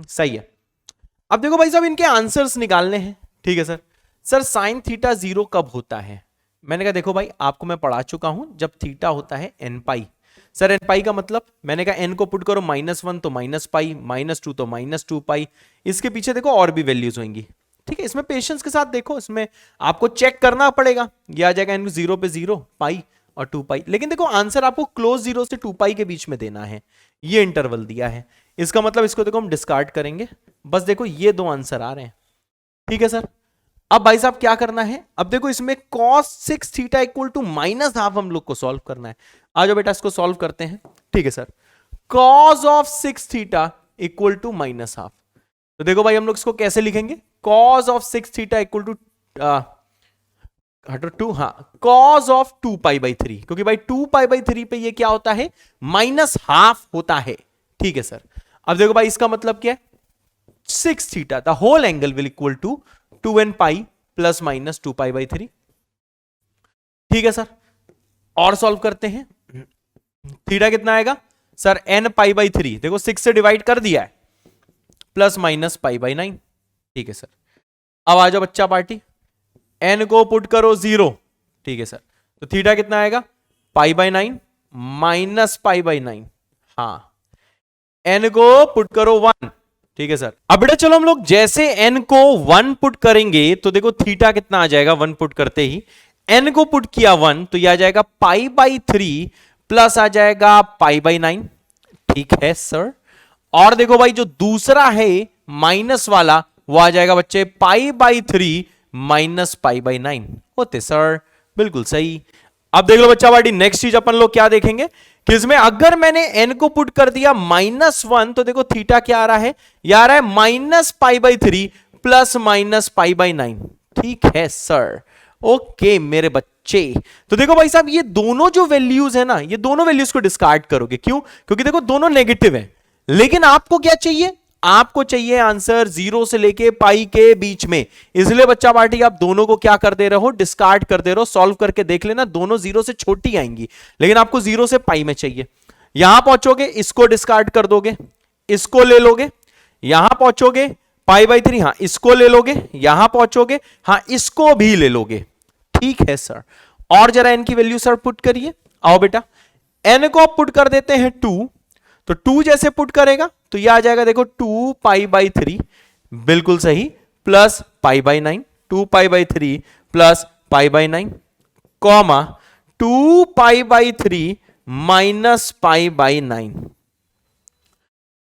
सही है। अब देखो भाई साहब इनके आंसर्स निकालने हैं। ठीक है सर। सर साइन थीटा 0 कब होता है? मैंने कहा देखो भाई आपको मैं पढ़ा चुका हूं, जब थीटा होता है n पाई। सर n पाई का मतलब, मैंने कहा n को पुट करो -1 तो -पाई, -2 तो -2 पाई। इसके पीछे देखो और भी वैल्यूज होंगी। ठीक है, इसमें पेशेंस के साथ देखो, इसमें आपको चेक करना पड़ेगा। ये आ जाएगा n 0 पे 0 पाई और 2 पाई। लेकिन देखो आंसर आपको क्लोज 0 से 2 पाई के बीच में देना है, ये इंटरवल दिया है। इसका मतलब इसको देखो हम डिस्कार्ड करेंगे, बस देखो ये दो आंसर आ रहे हैं। ठीक है सर। अब भाई साहब क्या करना है, अब देखो इसमें cos 6 theta equal to minus half हम लोग को सॉल्व करना है। आ जाओ बेटा इसको सॉल्व करते हैं। ठीक है sir, cos of 6 theta equal to minus half. तो देखो भाई हम लोग इसको कैसे लिखेंगे, cos of 6 theta equal to two, हाँ, cos ऑफ 2 पाई बाई 3, क्योंकि भाई 2 पाई बाई 3 पे ये क्या होता है, माइनस हाफ होता है। ठीक है सर। अब देखो भाई इसका मतलब क्या है, 6 theta the whole angle will equal to 2n pi plus minus 2 pi by 3। ठीक है सर, और सॉल्व करते हैं। थीटा कितना आएगा सर, n पाई बाई 3, देखो 6 से डिवाइड कर दिया है, प्लस माइनस पाई बाई 9। ठीक है सर। अब आ जाओ बच्चा पार्टी, n को पुट करो 0। ठीक है सर, तो थीटा कितना आएगा, pi by 9 minus pi by 9। हाँ, n को पुट करो 1। ठीक है सर। अब बेटा चलो हम लोग जैसे n को 1 पुट करेंगे तो देखो थीटा कितना आ जाएगा, 1 पुट करते ही n को पुट किया 1 तो यह आ जाएगा पाई बाई 3 प्लस आ जाएगा पाई बाई 9। ठीक है सर। और देखो भाई जो दूसरा है माइनस वाला वो आ जाएगा बच्चे पाई बाई 3 माइनस पाई बाई 9 होते सर, बिल्कुल सही। अब देख लो बच्चा पार्टी, नेक्स्ट चीज अपन लोग क्या देखेंगे कि इसमें अगर मैंने n को पुट कर दिया -1 तो देखो थीटा क्या आ रहा है, यह आ रहा है minus pi by 3 plus minus pi by 9। ठीक है सर, ओके मेरे बच्चे। तो देखो भाई साहब ये दोनों जो वैल्यूज है ना, ये दोनों वैल्यूज को डिस्कार्ड करोगे, क्यों, क्योंकि देखो दोनों नेगेटिव है। लेकिन आपको क्या चाहिए, आपको चाहिए आंसर 0 से लेके पाई के बीच में, इसलिए बच्चा पार्टी आप दोनों को क्या कर दे रहे हो, डिस्कार्ड कर दे रहे हो। सॉल्व करके देख लेना, दोनों 0 से छोटी आएंगी, लेकिन आपको 0 से पाई में चाहिए। यहां पहुंचोगे इसको डिस्कार्ड कर दोगे, इसको ले लोगे, यहां पहुंचोगे पाई बाई 3, हाँ इसको ले लोगे, यहां पहुंचोगे हाँ इसको भी ले लोगे। ठीक है सर। और जरा n की वैल्यू सर पुट करिए, आओ बेटा। n को आप पुट कर देते हैं 2, तो 2 जैसे पुट करेगा तो यह आ जाएगा देखो 2 पाई बाई 3, बिल्कुल सही, plus pi by 9, 2 pi by 3 plus pi by 9, comma 2 pi by 3 minus pi by 9।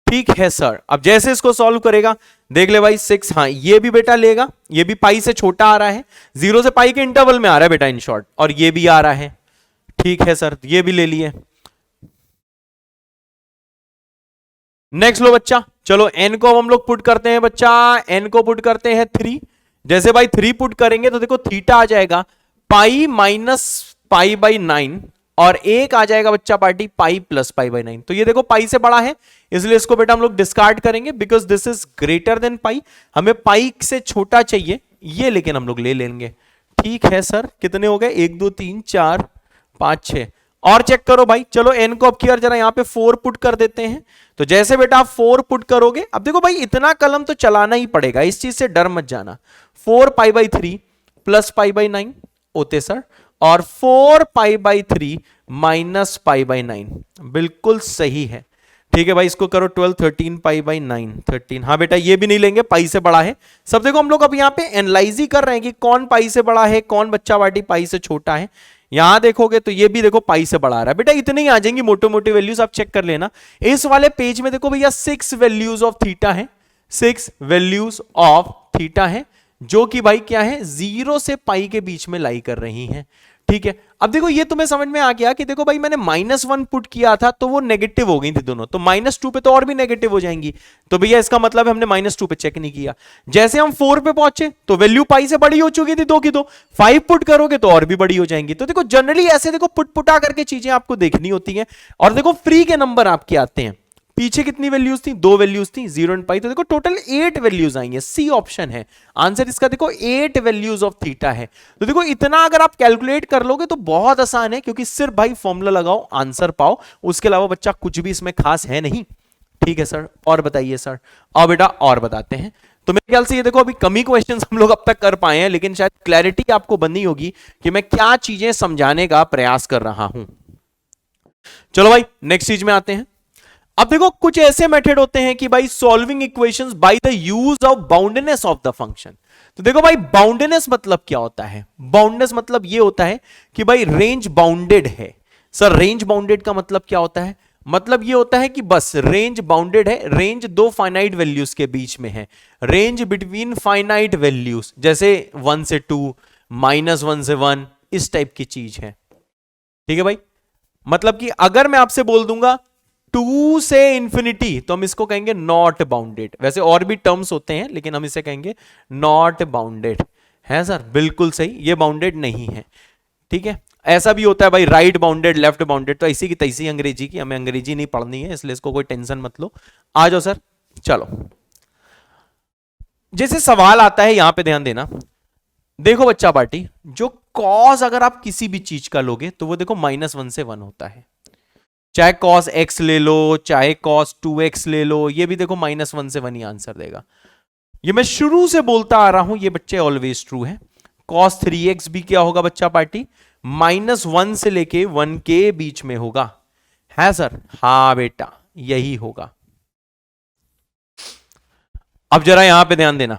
ठीक है सर। अब जैसे इसको सॉल्व करेगा देख ले भाई 6, हाँ ये भी बेटा लेगा, ये भी पाई से छोटा आ रहा है, 0 से पाई के इंटरवल में आ रहा है बेटा इन शॉर्ट, और ये भी आ रहा है। ठीक है सर, ये भी ले लिए। नेक्स्ट लो बच्चा, चलो n को हम लोग पुट करते हैं बच्चा, n को पुट करते हैं 3। जैसे भाई 3 पुट करेंगे तो देखो थीटा आ जाएगा पाई माइनस पाई बाई 9, और एक आ जाएगा बच्चा party pi plus pi by 9। तो ये देखो पाई से बड़ा है, इसलिए इसको बेटा हम लोग डिस्कार्ड करेंगे, because this is greater than pi. हमें पाई से छोटा चाहिए ये, लेकिन हम लोग ले लेंगे। ठीक है सर, कितने हो गए, 1 2 3 4 5 6। और चेक करो भाई, चलो n को अब की जरा यहां पे 4 पुट कर देते हैं। तो जैसे बेटा आप 4 पुट करोगे, अब देखो भाई इतना कलम तो चलाना ही पड़ेगा, इस चीज से डर मत जाना। 4 पाई बाई 3 प्लस पाई बाई 9 होते सर, और 4 पाई बाई 3 माइनस पाई बाई 9, बिल्कुल सही है। ठीक है भाई, इसको करो 12, 13 पाई बाई 9, 13। हाँ बेटा ये भी नहीं लेंगे, पाई से बड़ा है। सब देखो हम लोग अब यहाँ पे एनालाइज ही कर रहे हैं कि कौन पाई से बड़ा है, कौन बच्चा पार्टी पाई से छोटा है। यहां देखोगे तो ये भी देखो पाई से बड़ा आ रहा है। बेटा इतने ही आ जाएंगी मोटे मोटे वैल्यूज, आप चेक कर लेना। इस वाले पेज में देखो भैया 6 वैल्यूज ऑफ थीटा है, 6 वैल्यूज ऑफ थीटा है, जो कि भाई क्या है, 0 से पाई के बीच में लाई कर रही हैं। ठीक है, अब देखो ये तुम्हें समझ में आ गया कि देखो भाई मैंने -1 पुट किया था तो वो नेगेटिव हो गई थी दोनों, तो -2 पे तो और भी नेगेटिव हो जाएंगी। तो भैया इसका मतलब है हमने -2 पे चेक नहीं किया। जैसे हम 4 पे पहुंचे तो वैल्यू पाई से बड़ी हो चुकी थी 2 की 2, 5 पुट करोगे तो और भी बड़ी हो जाएंगी। तो देखो जनरली ऐसे देखो पुटा करके चीजें आपको देखनी होती हैं। और देखो फ्री के नंबर आपके आते हैं, पीछे कितनी वैल्यूज थी, 2 वैल्यूज थी, 0 एंड पाई, तो देखो टोटल 8 वैल्यूज आई हैं। सी ऑप्शन है आंसर इसका, देखो 8 वैल्यूज ऑफ थीटा है। तो देखो इतना अगर आप कैलकुलेट कर लोगे तो बहुत आसान है, क्योंकि सिर्फ भाई फॉर्मूला लगाओ आंसर पाओ, उसके अलावा बच्चा कुछ भी इसमें खास है नहीं। ठीक है सर, और बताइए सर। और बेटा और बताते हैं। तो मेरे ख्याल से ये देखो अभी कमी क्वेश्चंस हम लोग अब तक कर पाए हैं, लेकिन शायद क्लैरिटी आपको बननी होगी कि मैं क्या चीजें समझाने का प्रयास कर रहा हूं। चलो भाई नेक्स्ट चीज में आते हैं। अब देखो कुछ ऐसे मेथड होते हैं कि भाई solving equations by the use of boundness of the function. तो देखो भाई बाउंडनेस मतलब क्या होता है, बाउंडनेस मतलब ये होता है कि भाई रेंज बाउंडेड है। सर रेंज बाउंडेड का मतलब क्या होता है, मतलब ये होता है कि बस रेंज बाउंडेड है, रेंज दो फाइनाइट वैल्यूज के बीच में है, रेंज बिटवीन फाइनाइट वैल्यूज, जैसे 1 से 2, -1 से 1, इस टाइप की चीज है। ठीक है भाई, मतलब कि अगर मैं आपसे बोल दूंगा 2 से इंफिनिटी तो हम इसको कहेंगे नॉट बाउंडेड। वैसे और भी टर्म्स होते हैं लेकिन हम इसे कहेंगे नॉट बाउंडेड। है सर, बिल्कुल सही, ये बाउंडेड नहीं है। ठीक है, ऐसा भी होता है भाई, राइट बाउंडेड, लेफ्ट बाउंडेड, तो ऐसी की तैसी अंग्रेजी की, हमें अंग्रेजी नहीं पढ़नी है इसलिए इसको कोई टेंशन मत लो। आ जाओ सर, चलो जैसे सवाल आता है यहां पे ध्यान देना। देखो बच्चा पार्टी, जो कॉस अगर आप किसी भी चीज का लोगे तो वो देखो -1 से 1 होता है, चाहे cos x ले लो, चाहे cos 2x ले लो, ये भी देखो -1 से 1 ही आंसर देगा। ये मैं शुरू से बोलता आ रहा हूं, ये बच्चे ऑलवेज ट्रू है। cos 3x भी क्या होगा बच्चा पार्टी, -1 से लेके 1 के बीच में होगा। है सर, हाँ बेटा यही होगा। अब जरा यहां पे ध्यान देना।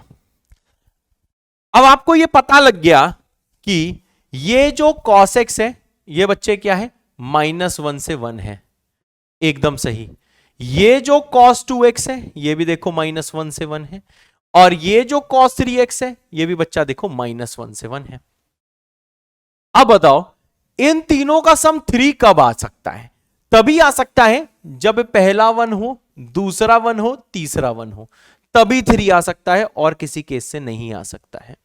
अब आपको ये पता लग गया कि ये जो cos x है ये बच्चे क्या है, -1 से 1 है, एकदम सही। ये जो cos 2x है ये भी देखो -1 से 1 है, और ये जो cos 3x है ये भी बच्चा देखो -1 से 1 है। अब बताओ इन तीनों का सम 3 कब आ सकता है? तभी आ सकता है जब पहला 1 हो, दूसरा 1 हो, तीसरा 1 हो, तभी 3 आ सकता है, और किसी केस से नहीं आ सकता है।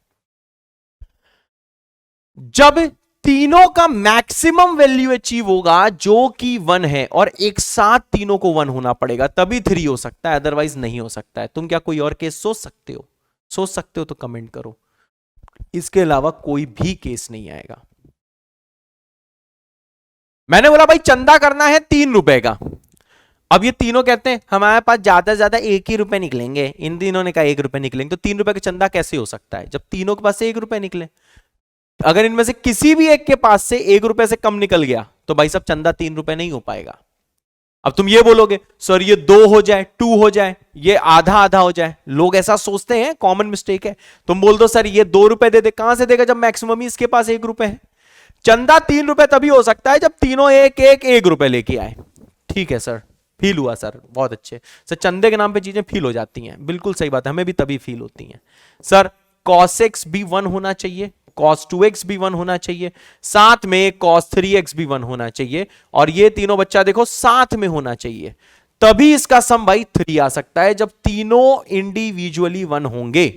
जब तीनों का मैक्सिमम वैल्यू अचीव होगा जो कि 1 है, और एक साथ तीनों को 1 होना पड़ेगा, तभी 3 हो सकता है, अदरवाइज नहीं हो सकता है। तुम क्या कोई और केस सोच सकते हो? सोच सकते हो तो कमेंट करो, इसके अलावा कोई भी केस नहीं आएगा। मैंने बोला भाई चंदा करना है 3 रुपए का। अब ये तीनों कहते हैं हमारे पास ज्यादा से ज्यादा 1 ही रुपए निकलेंगे, इन तीनों ने कहा 1 रुपए निकलेंगे, तो 3 रुपए का चंदा कैसे हो सकता है जब तीनों के पास से 1 रुपए निकले? अगर इनमें से किसी भी एक के पास से 1 रुपए से कम निकल गया तो भाई साहब चंदा 3 रुपए नहीं हो पाएगा। अब तुम ये बोलोगे सर ये 2 हो जाए, 2 हो जाए, ये आधा आधा हो जाए, लोग ऐसा सोचते हैं, कॉमन मिस्टेक है। तुम बोल दो सर ये 2 रुपए दे दे, कहां से देगा जब मैक्सिमम ही इसके पास 1 रुपए है। चंदा 3 रुपए तभी हो सकता है जब तीनों एक रुपए लेके आए। ठीक है सर, फील हुआ सर, बहुत अच्छे सर। चंदे के नाम पे चीजें फील हो जाती हैं, बिल्कुल सही बात है, हमें भी तभी फील होती हैं। सर cos x भी 1 होना चाहिए, cos 2x भी 1 होना चाहिए, साथ में cos 3x भी 1 होना चाहिए, और ये तीनों बच्चा देखो साथ में होना चाहिए, तभी इसका सम भाई 3 आ सकता है, जब तीनों इंडिविजुअली 1 होंगे।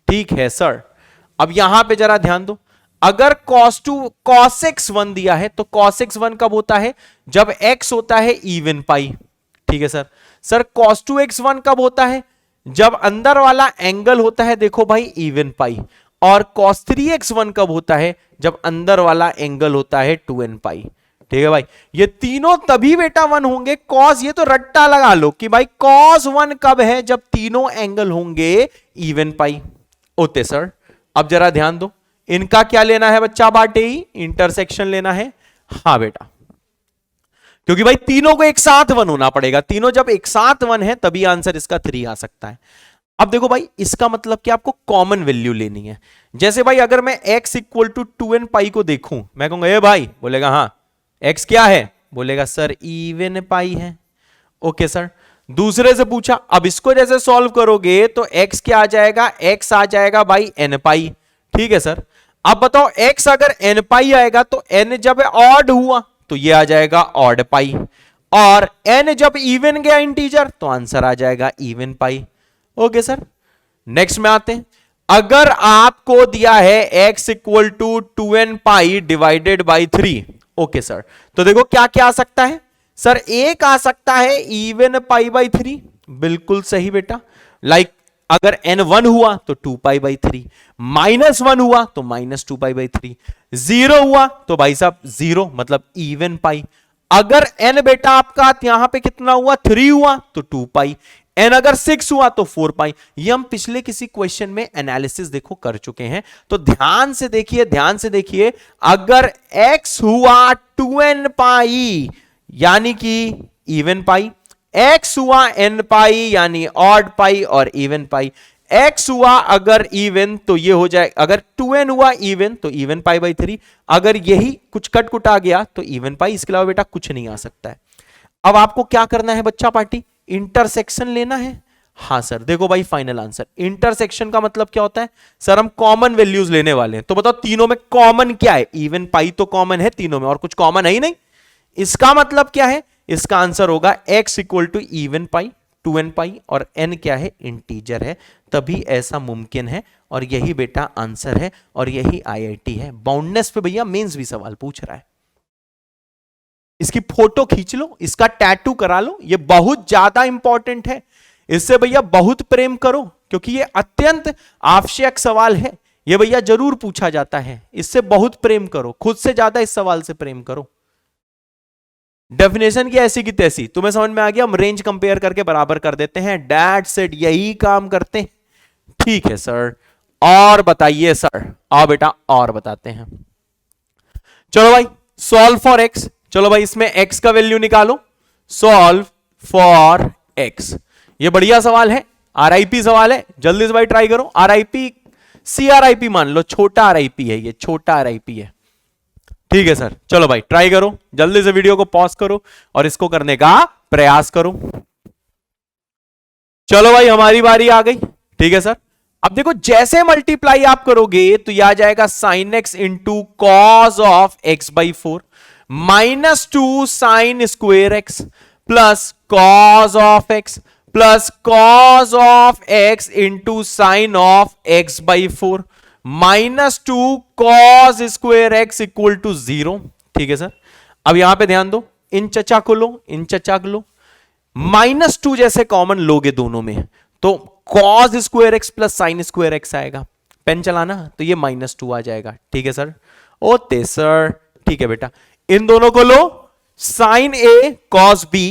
ठीक है सर। अब यहां पे जरा ध्यान दो, अगर cos x 1 दिया है तो cos x 1 कब होता है? जब x होता है इवन पाई। ठीक है सर। सर cos 2x 1 कब होता है? जब अंदर वाला एंगल होता है देखो भाई इवन पाई। और cos 3x 1 कब होता है? जब अंदर वाला एंगल होता है 2n पाई। ठीक है भाई, ये तीनों तभी बेटा 1 होंगे। cos, ये तो रट्टा लगा लो कि भाई cos 1 कब है? जब तीनों एंगल होंगे इवन पाई। ओते सर। अब जरा ध्यान दो, इनका क्या लेना है बच्चा बाटे ही? इंटरसेक्शन लेना है। हां बेटा, क्योंकि भाई तीनों को एक साथ 1 होना पड़ेगा, तीनों जब एक साथ 1 है तभी आंसर इसका 3 आ सकता है। अब देखो भाई, इसका मतलब कि आपको कॉमन वैल्यू लेनी है। जैसे भाई अगर मैं x इक्वल टू 2n पाई को देखूं, मैं कहूंगा ए भाई, बोलेगा हाँ x क्या है? बोलेगा सर इवन पाई है। Okay sir. दूसरे से पूछा, अब इसको जैसे सॉल्व करोगे तो x क्या आ जाएगा? x आ जाएगा भाई n पाई। ठीक है सर। अब बताओ x अगर n पाई आएगा तो n जब ऑड हुआ तो ये आ जाएगा ऑड पाई, और n जब इवन गया इंटीजर तो आंसर आ जाएगा even pi. Okay sir. Next में आते हैं, अगर आपको दिया है x equal to 2n pi divided by 3। Okay sir, तो देखो क्या क्या आ सकता है? सर एक आ सकता है इवन पाई बाई 3, बिल्कुल सही बेटा। लाइक अगर n 1 हुआ तो 2 पाई बाई 3, -1 हुआ तो -2 पाई बाई 3, 0 हुआ तो भाई साहब 0 मतलब इवन पाई। अगर n बेटा आपका यहां पे कितना हुआ? 3 हुआ तो 2 पाई, n अगर 6 हुआ तो 4 पाई। ये हम पिछले किसी क्वेश्चन में एनालिसिस देखो कर चुके हैं, तो ध्यान से देखिए, ध्यान से देखिए। अगर x हुआ 2n पाई यानी कि इवन पाई, x हुआ n पाई यानी ऑड पाई और इवन पाई, x हुआ अगर इवन तो ये हो जाए, अगर 2n हुआ इवन तो इवन पाई बाई 3, अगर यही कुछ कट कुट आ गया तो इवन पाई, इसके अलावा बेटा कुछ नहीं आ सकता है। अब आपको क्या करना है बच्चा पार्टी, इंटरसेक्शन लेना है। हाँ सर, देखो भाई फाइनल आंसर, इंटरसेक्शन का मतलब क्या होता है सर, हम कॉमन वैल्यूज लेने वाले हैं। तो बताओ तीनों में कॉमन क्या है, इवन पाई तो कॉमन है तीनों में, और कुछ कॉमन है ही नहीं। इसका मतलब क्या है, इसका आंसर होगा x equal to even pi 2n pi, और n क्या है, इंटीजर है, तभी ऐसा मुमकिन है। और यही बेटा आंसर है, और यही आईआईटी है। बाउंडनेस पे भैया मेंस भी सवाल पूछ रहा है, इसकी फोटो खींच लो, इसका टैटू करा लो, ये बहुत ज्यादा इंपॉर्टेंट है। इससे भैया बहुत प्रेम करो, क्योंकि ये अत्यंत आवश्यक सवाल है, ये भैया जरूर पूछा जाता है। इससे बहुत प्रेम करो, खुद से ज्यादा इस सवाल से प्रेम करो। डेफिनेशन की ऐसी की तैसी, तुम्हें समझ में आ गया, हम रेंज कंपेयर करके बराबर कर देते हैं, डैट सेट यही काम करते हैं। ठीक है सर, और बताइए सर, आओ बेटा और बताते हैं। चलो भाई सॉल्व फॉर एक्स, चलो भाई इसमें एक्स का वैल्यू निकालो, सॉल्व फॉर एक्स। ये बढ़िया सवाल है, आरआईपी सवाल है, जल्दी से भाई ट्राई करो। आरआईपी सीआरआईपी मान लो, छोटा आरआईपी है ये, छोटा आरआईपी है। ठीक है सर, चलो भाई ट्राई करो, जल्दी से वीडियो को पॉज करो और इसको करने का प्रयास करो। चलो भाई हमारी बारी आ गई। ठीक है सर, अब देखो जैसे मल्टीप्लाई आप करोगे तो यह आ जाएगा sine x into cos of x by 4 minus 2 sine square x plus cos of x plus cos of x into sine of x by 4 minus 2 cos square x equal to 0। ठीक है sir, अब यहां पे ध्यान दो, इन चचा को लो, इन चचा को लो, -2 जैसे कॉमन लोगे दोनों में तो cos square x plus sign square x आएगा। पेन चलाना, तो ये -2 आ जाएगा। ठीक है सर, ओते सर, ठीक है बेटा, इन दोनों को लो, sign A cos B,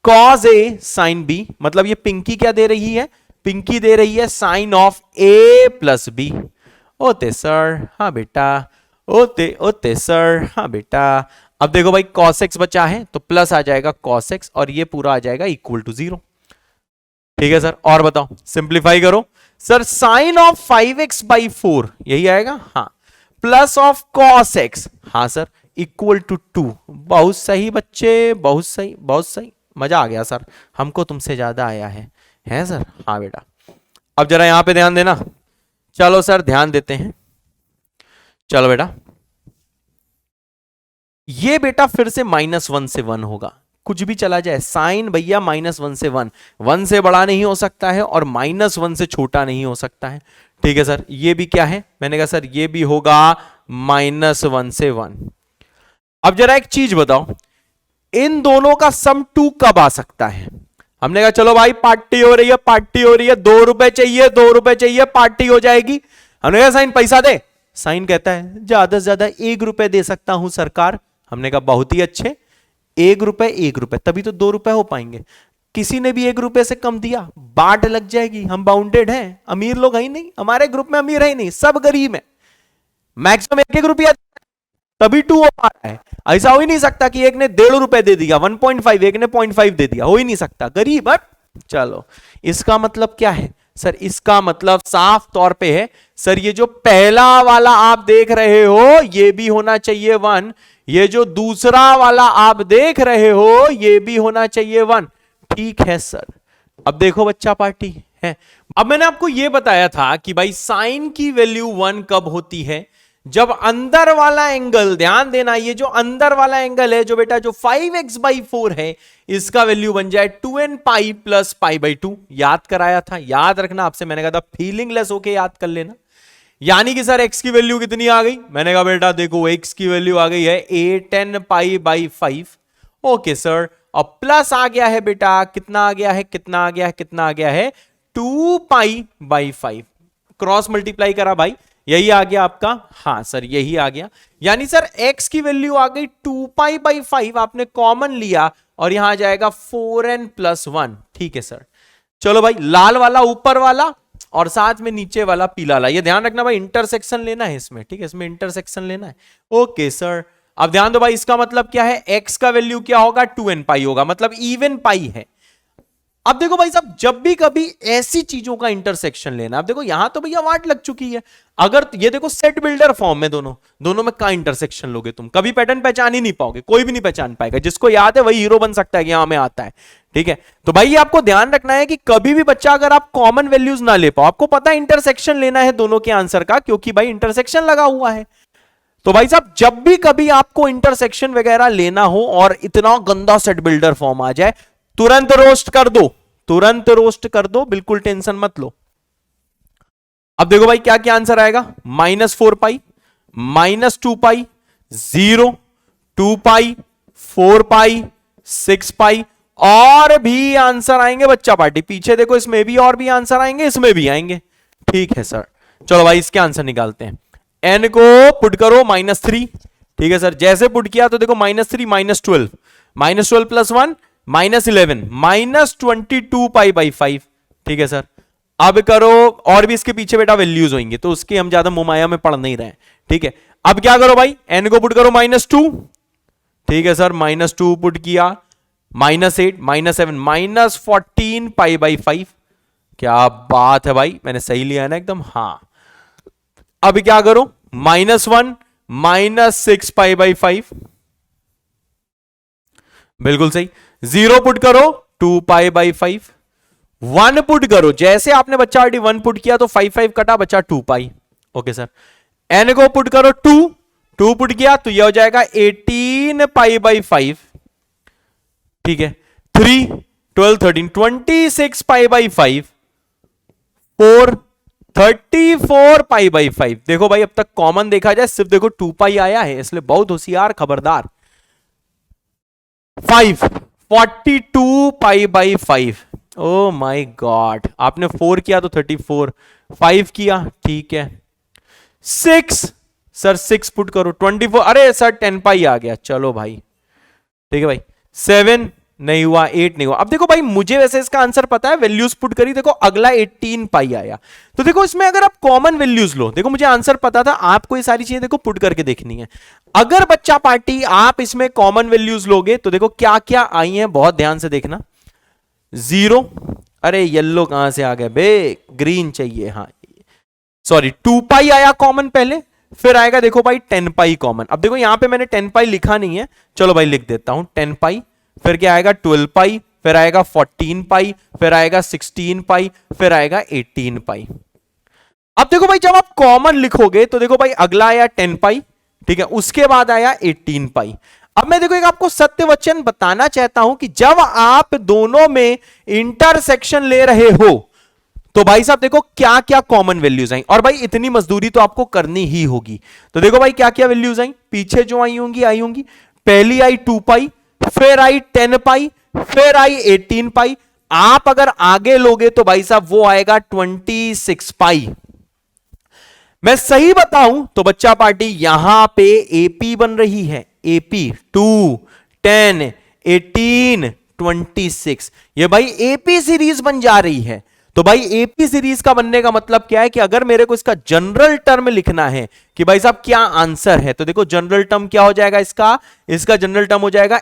cos A sine B, मतलब ये पिंकी क्या दे रही है, पिंकी दे रही है sine of A plus B. Okay sir, हाँ बेटा, ओते ओते सर, हाँ बेटा। अब देखो भाई cos x बचा है तो प्लस आ जाएगा cos x और ये पूरा आ जाएगा इक्वल टू 0। ठीक है सर, और बताओ, सिंप्लीफाई करो sir, sine of 5x by 4 यही आएगा, हाँ, प्लस ऑफ cos x, हाँ सर, इक्वल टू 2। बहुत सही बच्चे, बहुत सही, बहुत सही, मजा आ गया सर, हमको तुमसे ज्यादा आया है सर, हाँ बेटा। अब जरा यहां पे ध्यान देना, चलो सर ध्यान देते हैं, चलो बेटा, ये बेटा फिर से -1 से 1 होगा, कुछ भी चला जाए, साइन भैया -1 से 1, 1 से बड़ा नहीं हो सकता है और -1 से छोटा नहीं हो सकता है। ठीक है सर, ये भी क्या है, मैंने कहा सर ये भी होगा -1 से 1। अब जरा एक चीज बताओ, इन दोनों का सम 2 कब आ सकता है? हमने कहा चलो भाई पार्टी हो रही है, पार्टी हो रही है, 2 रुपए चाहिए, 2 रुपए चाहिए, पार्टी हो जाएगी। हमने कहा साइन पैसा दे, साइन कहता है ज्यादा से ज्यादा 1 रुपए दे सकता हूं सरकार। हमने कहा बहुत ही अच्छे, 1 रुपए 1 रुपए, तभी तो 2 रुपए हो पाएंगे। किसी ने भी 1 रुपए से कम दिया बाट लग जाएगी, हम बाउंडेड हैं, अमीर लोग है ही नहीं, हमारे ग्रुप में अमीर है ही नहीं, सब गरीब है, मैक्सिमम 1-1 रुपया तभी 2 हो पा रहा है। ऐसा हो ही नहीं सकता कि एक ने 1.5 रुपए दे दिया 1.5, एक ने 0.5 दे दिया, हो ही नहीं सकता, गरीब। हट चलो, इसका मतलब क्या है सर, इसका मतलब साफ तौर पे है सर, ये जो पहला वाला आप देख रहे हो ये भी होना चाहिए 1, ये जो दूसरा वाला आप देख रहे हो ये भी होना चाहिए 1। ठीक है सर, अब देखो बच्चा पार्टी है, अब मैंने आपको ये बताया था कि भाई साइन की वैल्यू 1 कब होती है, जब अंदर वाला एंगल, ध्यान देना, ये जो अंदर वाला एंगल है, जो बेटा जो 5x/4 है, इसका वैल्यू बन जाए 2n pi plus pi by 2। याद कराया था, याद रखना, आपसे मैंने कहा था फीलिंगलेस होके याद कर लेना। यानी कि सर x की वैल्यू कितनी आ गई, मैंने कहा बेटा देखो x की वैल्यू आ गई है 8n pi by 5। Okay sir, अब प्लस आ गया है बेटा, कितना आ गया है, कितना आ गया है, कितना आ गया है, 2 पाई बाई 5, क्रॉस मल्टीप्लाई करा भाई, यही आ गया आपका, हाँ सर यही आ गया। यानी सर x की वैल्यू आ गई 2 पाई बाई 5, आपने कॉमन लिया और यहां आ जाएगा 4n प्लस 1। ठीक है सर, चलो भाई, लाल वाला ऊपर वाला और साथ में नीचे वाला पीला वाला, ये ध्यान रखना भाई, इंटरसेक्शन लेना है इसमें। ठीक है, इसमें इंटरसेक्शन लेना है। ओके सर, अब ध्यान दो भाई, इसका मतलब क्या है, x का वैल्यू क्या होगा, 2n पाई होगा, मतलब इवन पाई है। अब देखो भाई साहब, जब भी कभी ऐसी चीजों का इंटरसेक्शन लेना, अब देखो यहां तो भैया वाट लग चुकी है। अगर ये देखो सेट बिल्डर फॉर्म में दोनों में का इंटरसेक्शन लोगे तुम, कभी पैटर्न पहचान ही नहीं पाओगे, कोई भी नहीं पहचान पाएगा। जिसको याद है वही हीरो बन सकता है कि यहां में आता है, ठीक है। तो भाई ये आपको ध्यान रखना है कि कभी भी बच्चा अगर आप कॉमन वैल्यूज ना ले पाओ, आपको पता है इंटरसेक्शन लेना है दोनों के आंसर का, क्योंकि भाई इंटरसेक्शन लगा हुआ है। तो भाई साहब जब भी कभी आपको इंटरसेक्शन वगैरह लेना हो और इतना गंदा सेट बिल्डर फॉर्म आ जाए, तुरंत रोस्ट कर दो, तुरंत रोस्ट कर दो, बिल्कुल टेंशन मत लो। अब देखो भाई क्या क्या आंसर आएगा, -4 पाई, -2 पाई, 0, 2 पाई, 4 पाई, 6 पाई, और भी आंसर आएंगे बच्चा पार्टी। पीछे देखो इसमें भी और भी आंसर आएंगे, इसमें भी आएंगे। ठीक है सर, चलो भाई इसके आंसर निकालते हैं। n को पुट करो -3, ठीक है सर। जैसे पुट किया तो देखो -3 -12, -12 प्लस 1 -11, -22 पाई बाई 5, ठीक है सर। अब करो, और भी इसके पीछे बेटा वैल्यूज होंगे तो उसके हम ज्यादा मुमाया में पढ़ नहीं रहे, ठीक है। अब क्या करो भाई, n को पुट करो -2, ठीक है सर। -2 पुट किया, -8, -7, -14 पाई बाई 5। क्या बात है भाई, मैंने सही लिया है ना एकदम, हाँ। अब क्या करो, -1, -6 पाई बाई 5, बिल्कुल सही। 0 पुट करो, 2 पाई बाई 5। 1 पुट करो, जैसे आपने बच्चा ऑलरेडी 1 पुट किया तो 5 कटा, बचा 2 पाई। Okay sir. n को पुट करो 2 पुट किया तो यह हो जाएगा 18 पाई बाई 5, ठीक है। 3, 12, 13, 26 पाई बाई 5, 4, 34 पाई बाई 5। देखो भाई अब तक कॉमन देखा जाए सिर्फ देखो 2 पाई आया है, इसलिए बहुत होशियार खबरदार। 5, 42 pi by 5। Oh my God, आपने 4 किया तो 34, 5 किया, ठीक है। 6 सर, 6 पुट करो, 24, अरे सर 10 पाई आ गया, चलो भाई ठीक है भाई। 7 नहीं हुआ, 8 नहीं हुआ। अब देखो भाई मुझे वैसे इसका आंसर पता है, वैल्यूज पुट करी, देखो अगला 18 पाई आया। तो देखो इसमें अगर आप कॉमन वैल्यूज लो, देखो मुझे आंसर पता था, आपको ये सारी चीजें देखो पुट करके देखनी है। अगर बच्चा पार्टी आप इसमें कॉमन वैल्यूज लोगे तो देखो क्या क्या आई हैं, बहुत ध्यान से देखना। 0, अरे येलो कहां से आ गया बे, ग्रीन चाहिए, हाँ सॉरी 2 पाई आया कॉमन पहले, फिर आएगा देखो भाई 10 पाई कॉमन। अब देखो यहां पे मैंने 10 पाई लिखा नहीं है, चलो भाई लिख देता हूं 10 पाई, फिर क्या आएगा 12 पाई, फिर आएगा 14 पाई, फिर आएगा 16 पाई, फिर आएगा 18 पाई। अब देखो भाई जब आप कॉमन लिखोगे तो देखो भाई अगला आया 10 पाई, ठीक है, उसके बाद आया 18 पाई। अब मैं देखो एक आपको सत्य वचन बताना चाहता हूं कि जब आप दोनों में इंटरसेक्शन ले रहे हो तो भाई साहब देखो क्या क्या कॉमन वैल्यूज आई, और भाई इतनी मजदूरी तो आपको करनी ही होगी। तो देखो भाई क्या क्या वैल्यूज आई, पीछे जो आई होंगी, पहली आई 2 पाई, फिर आई 10 पाई, फिर आई 18 पाई। आप अगर आगे लोगे तो भाई साहब वो आएगा 26 पाई। मैं सही बताऊं तो बच्चा पार्टी यहां पे एपी बन रही है, एपी 2, 10, 18, 26, ये भाई एपी सीरीज बन जा रही है। तो भाई एपी सीरीज का बनने का मतलब क्या है कि अगर मेरे को इसका जनरल टर्म लिखना है कि भाई साहब क्या आंसर है, तो देखो जनरल टर्म क्या हो जाएगा इसका जनरल टर्म हो जाएगा,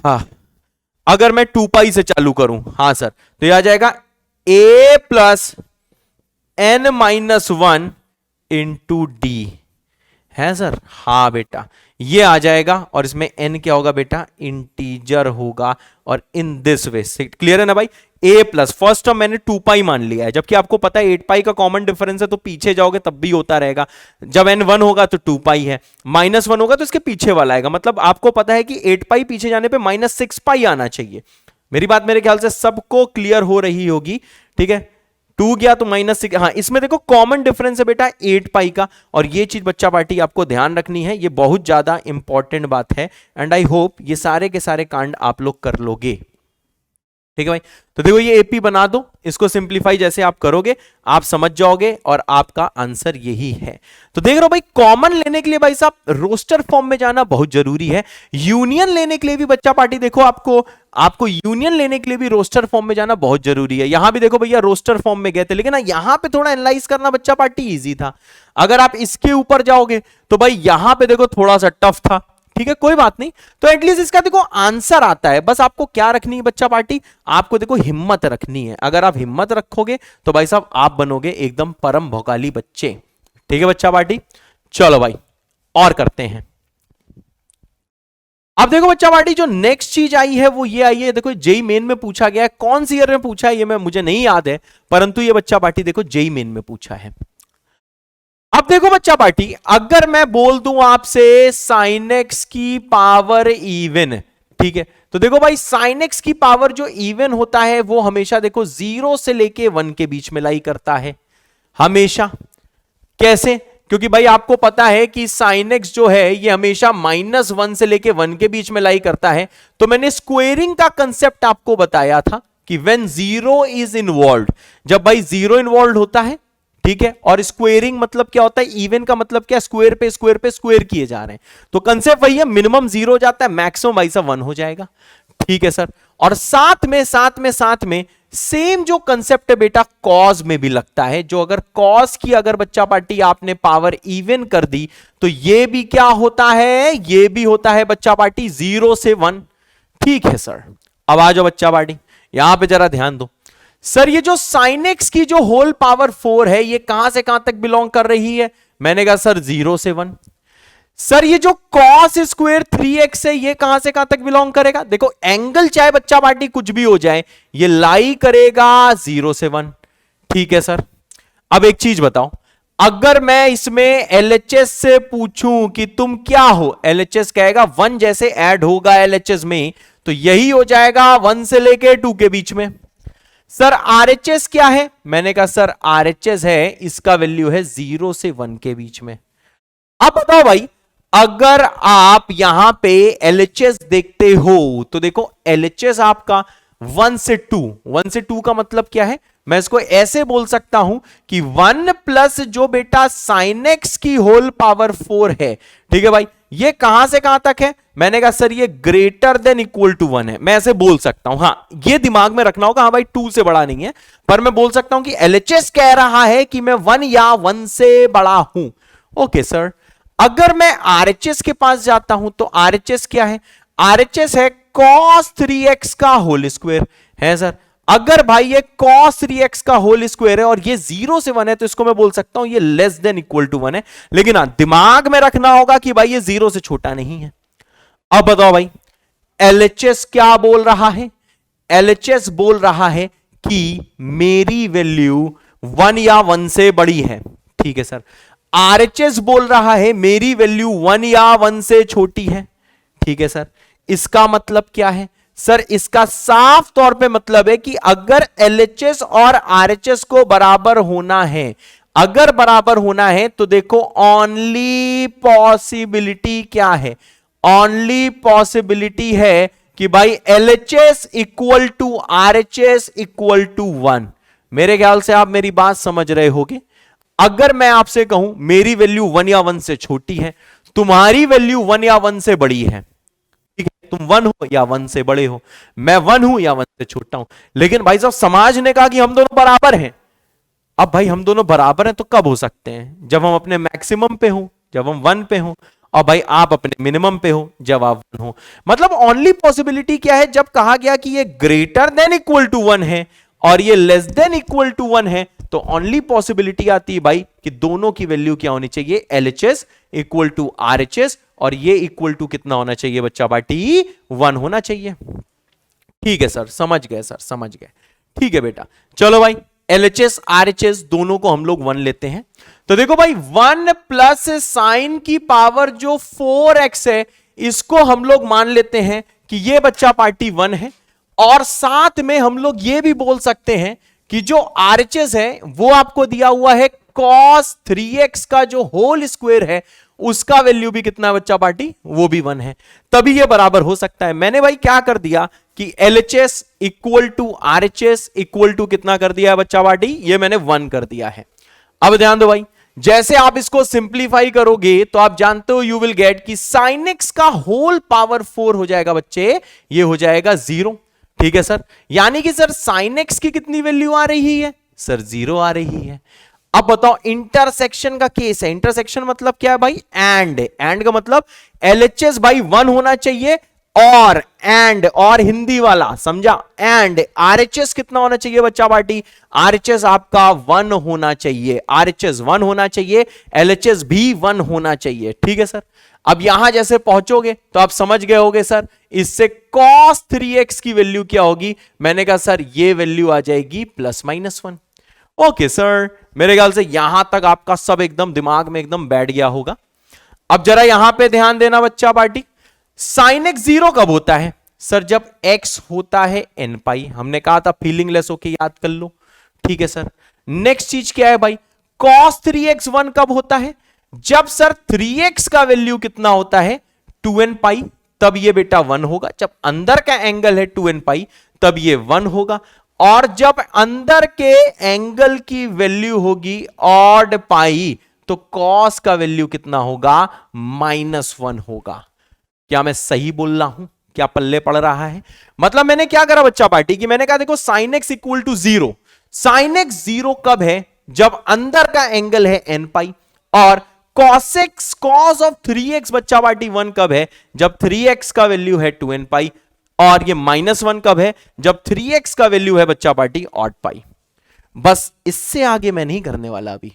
हाँ अगर मैं 2 पाई से चालू करूं, हाँ सर, तो यह आ जाएगा a plus n-1 into D, है सर, हाँ बेटा ये आ जाएगा, और इसमें n क्या होगा बेटा, इंटीजर होगा, और इन दिस वे से क्लियर है ना भाई। a प्लस फर्स्ट टर्म मैंने 2 पाई मान लिया है, जबकि आपको पता है 8 पाई का कॉमन डिफरेंस है, तो पीछे जाओगे तब भी होता रहेगा। जब n 1 होगा तो 2 पाई है, -1 होगा तो इसके पीछे वाला आएगा, मतलब आपको पता है कि 8 पाई पीछे जाने पे -6 पाई आना चाहिए। मेरी बात मेरे ख्याल से सबको क्लियर हो रही होगी, ठीक है। 2 गया तो -6, हाँ इसमें देखो कॉमन डिफरेंस है बेटा 8 पाई का, और ये चीज बच्चा पार्टी आपको ध्यान रखनी है, ये बहुत ज्यादा इंपॉर्टेंट बात है, एंड आई होप ये सारे के सारे कांड आप लोग कर लोगे, ठीक है भाई। तो देखो ये एपी बना दो, इसको सिंप्लीफाई जैसे आप करोगे आप समझ जाओगे, और आपका आंसर यही है। तो देख रहे हो भाई कॉमन लेने के लिए भाई साहब रोस्टर फॉर्म में जाना बहुत जरूरी है, यूनियन लेने के लिए भी बच्चा पार्टी देखो आपको यूनियन लेने के लिए भी रोस्टर फॉर्म में जाना बहुत जरूरी है। यहां भी देखो भैया रोस्टर फॉर्म में गए थे, लेकिन ना यहां पे थोड़ा एनालाइज करना बच्चा पार्टी इजी था। अगर आप इसके ऊपर जाओगे तो भाई यहां पे देखो थोड़ा सा टफ था, ठीक है, कोई बात नहीं। तो एटलीस्ट इसका देखो आंसर आता है। बस आपको क्या रखनी है बच्चा पार्टी, आपको देखो हिम्मत रखनी है। अगर आप हिम्मत रखोगे तो भाई साहब आप बनोगे एकदम परम भोकाली बच्चे। ठीक है बच्चा पार्टी, चलो भाई और करते हैं। अब देखो बच्चा पार्टी जो नेक्स्ट चीज आई है वो ये आई है, देखो जेई मेन में पूछा गया है। कौन सी ईयर में पूछा है ये मुझे नहीं याद है, परंतु ये बच्चा पार्टी देखो जेई मेन में पूछा है। अब देखो बच्चा पार्टी, अगर मैं बोल दूं आपसे sin x की पावर इवन, ठीक है, तो देखो भाई sin x की पावर जो इवन होता है वो हमेशा देखो 0 से लेके 1 के बीच में लाई करता है हमेशा। कैसे? क्योंकि भाई आपको पता है कि sin x जो है ये हमेशा -1 से लेके 1 के बीच में लाई करता है। तो मैंने स्क्वेयरिंग का कंसेप्ट आपको बताया था कि व्हेन 0 इज इन्वॉल्व्ड, जब भाई 0 इन्वॉल्व होता है, ठीक है, और स्क्वेयरिंग मतलब क्या होता है, इवन का मतलब क्या, स्क्वायर पे स्क्वायर पे स्क्वायर किए जा रहे हैं। तो कंसेप्ट वही है, मिनिमम 0 हो जाता है, मैक्सिमम भाई साहब 1 हो जाएगा। ठीक है सर, और साथ में सेम जो कंसेप्ट है बेटा कॉस में भी लगता है। जो अगर कॉस की अगर बच्चा पार्टी आपने पावर इवन कर दी तो ये भी क्या होता है, ये भी होता है बच्चा पार्टी 0 से 1। ठीक है सर, अब आ जाओ बच्चा पार्टी, यहां पे जरा ध्यान दो। सर ये जो sin x की जो होल पावर 4 है ये कहां से कहां तक बिलोंग कर रही है? मैंने कहा सर 0 से 1। सर ये जो cos स्क्वायर 3x है ये कहां से कहां तक बिलोंग करेगा? देखो एंगल चाहे बच्चा पार्टी कुछ भी हो जाए ये लाई करेगा 0 से 1। ठीक है सर, अब एक चीज बताओ, अगर मैं इसमें LHS से पूछूं कि तुम क्या हो, LHS कहेगा 1 जैसे ऐड होगा LHS में तो यही हो जाएगा 1 से लेके 2 के बीच में। सर RHS क्या है? मैंने कहा सर RHS है, इसका वैल्यू है 0 से 1 के बीच में। अब बताओ भाई, अगर आप यहां पे LHS देखते हो तो देखो LHS आपका 1 से 2, 1 से 2 का मतलब क्या है? मैं इसको ऐसे बोल सकता हूं कि 1 प्लस जो बेटा sin x की होल पावर 4 है, ठीक है भाई, ये कहां से कहां तक है? मैंने कहा सर ये ग्रेटर देन इक्वल टू 1 है। मैं ऐसे बोल सकता हूं, हां ये दिमाग में रखना होगा, हां भाई 2 से बड़ा नहीं है, पर मैं बोल सकता हूं कि LHS कह रहा है कि मैं 1 या 1 से बड़ा हूं। ओके सर, अगर मैं RHS के पास जाता हूं तो RHS क्या है? RHS है cos 3x का होल स्क्वायर है सर। अगर भाई ये cos 3x का होल स्क्वायर है और ये 0 से 1 है तो इसको मैं बोल सकता हूं ये लेस देन इक्वल टू 1 है। लेकिन हाँ दिमाग में रखना होगा कि भाई ये 0 से छोटा नहीं है। अब बताओ भाई LHS क्या बोल रहा है? LHS बोल रहा है कि मेरी वैल्यू 1 या 1 से बड़ी है। ठीक है सर, RHS बोल रहा है मेरी वैल्यू 1 या 1 से छोटी है। ठीक है सर, इसका मतलब क्या है? सर इसका साफ तौर पे मतलब है कि अगर LHS और RHS को बराबर होना है, अगर बराबर होना है तो देखो ओनली पॉसिबिलिटी क्या है? ओनली पॉसिबिलिटी है कि भाई LHS equal to RHS equal to 1। मेरे ख्याल से आप मेरी बात समझ रहे होगे। अगर मैं आपसे कहूं मेरी वैल्यू 1 या 1 से छोटी है, तुम्हारी वैल्यू 1 या 1 से बड़ी है, ठीक है, तुम 1 हो या 1 से बड़े हो, मैं 1 हूं या 1 से छोटा हूं, लेकिन भाई साहब समाज ने कहा कि हम दोनों बराबर हैं। अब भाई हम दोनों बराबर हैं तो कब हो सकते हैं? जब हम अपने मैक्सिमम पे हो, जब हम 1 पे हो, और भाई आप अपने मिनिमम पे हो जब आप 1 हो। मतलब ओनली पॉसिबिलिटी क्या है? जब कहा गया कि ये ग्रेटर देन इक्वल टू 1 है और ये लेस देन इक्वल टू 1 है, तो ओनली पॉसिबिलिटी आती है भाई कि दोनों की वैल्यू क्या होनी चाहिए? LHS इक्वल टू RHS, और ये इक्वल टू कितना होना चाहिए बच्चा पार्टी? 1 होना चाहिए। ठीक है सर, समझ गए सर, समझ गए। ठीक है बेटा, चलो भाई LHS RHS दोनों को हम लोग 1 लेते हैं। तो देखो भाई 1 प्लस साइन की पावर जो 4x है इसको हम लोग मान लेते हैं कि ये बच्चा पार्टी 1 है, और साथ में हम लोग ये भी बोल सकते हैं कि जो RHS है वो आपको दिया हुआ है cos 3x का जो होल स्क्वायर है उसका वैल्यू भी कितना बच्चा पार्टी? वो भी 1 है, तभी ये बराबर हो सकता है। मैंने भाई क्या कर दिया कि LHS equal to RHS equal to कितना कर दिया है बच्चा पार्टी? ये मैंने 1 कर दिया है। अब ध्यान दो भाई, जैसे आप इसको सिंप्लीफाई करोगे तो आप जानते हो यू विल गेट कि sin x का होल पावर 4 हो जाएगा बच्चे, ये हो जाएगा 0। ठीक है सर, यानी कि सर sin x की कितनी वैल्यू आ रही है? सर 0 आ रही है। अब बताओ इंटरसेक्शन का केस है। इंटरसेक्शन मतलब क्या है भाई? एंड का मतलब LHS बाई 1 होना चाहिए, और हिंदी वाला समझा, एंड RHS कितना होना चाहिए बच्चा पार्टी? RHS आपका 1 होना चाहिए, RHS 1 होना चाहिए, LHS भी 1 होना चाहिए। ठीक है सर। अब यहां जैसे पहुंचोगे तो आप समझ गए होगे सर इससे cos 3x की वैल्यू क्या होगी। मैंने कहा सर ये वैल्यू आ जाएगी +-1। ओके सर, मेरे ख्याल से यहां तक आपका सब एकदम दिमाग में एकदम बैठ गया होगा। अब जरा यहां पे ध्यान देना बच्चा पार्टी, sin x 0 कब होता है? सर जब x होता है n पाई। हमने कहा था फीलिंग लेस होके याद कर लो। ठीक है सर। नेक्स्ट चीज क्या है भाई? cos 3x 1 कब होता है? जब सर 3x का वैल्यू कितना होता है? 2n पाई, तब ये बेटा 1 होगा। जब अंदर का एंगल है 2n पाई तब ये 1 होगा। और जब अंदर के एंगल की वैल्यू होगी ऑड पाई तो cos का वैल्यू कितना होगा? -1 होगा। क्या मैं सही बोल रहा हूं? क्या पल्ले पड़ रहा है? मतलब मैंने क्या करा बच्चा पार्टी की, मैंने कहा देखो sin x equal to 0। sin x 0 कब है? जब अंदर का एंगल है n पाई। और cos ऑफ 3x बच्चा पार्टी 1 कब है? जब 3x का वैल्यू है 2n पाई। और ये -1 कब है? जब 3x का वैल्यू है बच्चा पार्टी ऑड पाई। बस इससे आगे मैं नहीं करने वाला अभी।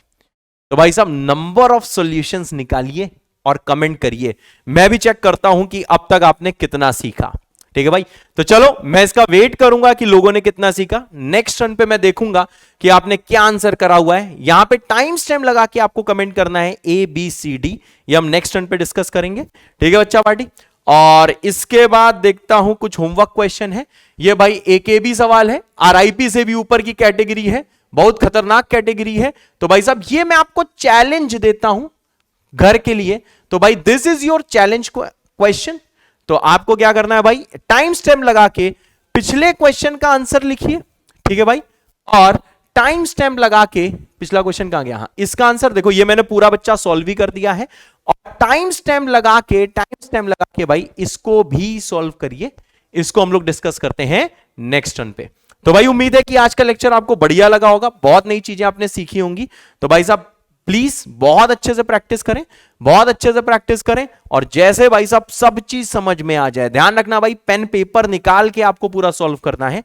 तो भाई साहब नंबर ऑफ सॉल्यूशंस निकालिए और कमेंट करिए, मैं भी चेक करता हूं कि अब तक आपने कितना सीखा। ठीक है भाई, तो चलो मैं इसका वेट करूंगा कि लोगों ने कितना सीखा। नेक्स्ट रन पे मैं देखूंगा कि आपने क्या आंसर करा हुआ है। यहां पे टाइम स्टैम्प लगा के आपको कमेंट करना है ABCD, ये हम नेक्स्ट रन पे डिस्कस करेंगे। ठीक है बच्चा पार्टी। और इसके बाद देखता हूं कुछ होमवर्क क्वेश्चन है। ये भाई AKB सवाल है, RIP से भी ऊपर की कैटेगरी है, बहुत खतरनाक कैटेगरी है। तो भाई साहब ये मैं आपको चैलेंज देता हूं घर के लिए। तो भाई this is your challenge question. तो आपको क्या करना है भाई, टाइम स्टैम्प लगा के पिछले क्वेश्चन का आंसर लिखिए। ठीक है भाई, और टाइम स्टैम्प लगा के पिछला क्वेश्चन कहां गया? हाँ, इसका आंसर देखो, ये मैंने पूरा बच्चा सॉल्व भी कर दिया है। और टाइम स्टैम्प लगा के भाई इसको भी सॉल्व करिए। इसको हम लोग डिस्कस करते हैं नेक्स्ट टर्न पे। तो भाई उम्मीद है कि आज का लेक्चर आपको बढ़िया लगा होगा, बहुत नई चीजें आपने सीखी होंगी। तो भाई साहब प्लीज बहुत अच्छे से प्रैक्टिस करें, बहुत अच्छे से प्रैक्टिस करें। और जैसे भाई साहब सब चीज समझ में आ जाए, ध्यान रखना भाई पेन पेपर निकाल के आपको पूरा सॉल्व करना है।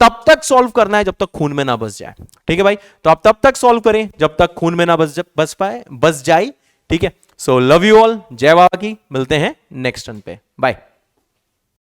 तब तक सॉल्व करना है जब तक खून में ना बस जाए। ठीक है भाई, तो आप तब तक सॉल्व करें जब तक खून में ना बस जाए। ठीक है, सो लव यू ऑल, जय बाबा की। मिलते हैं नेक्स्ट टर्न पे, बाय।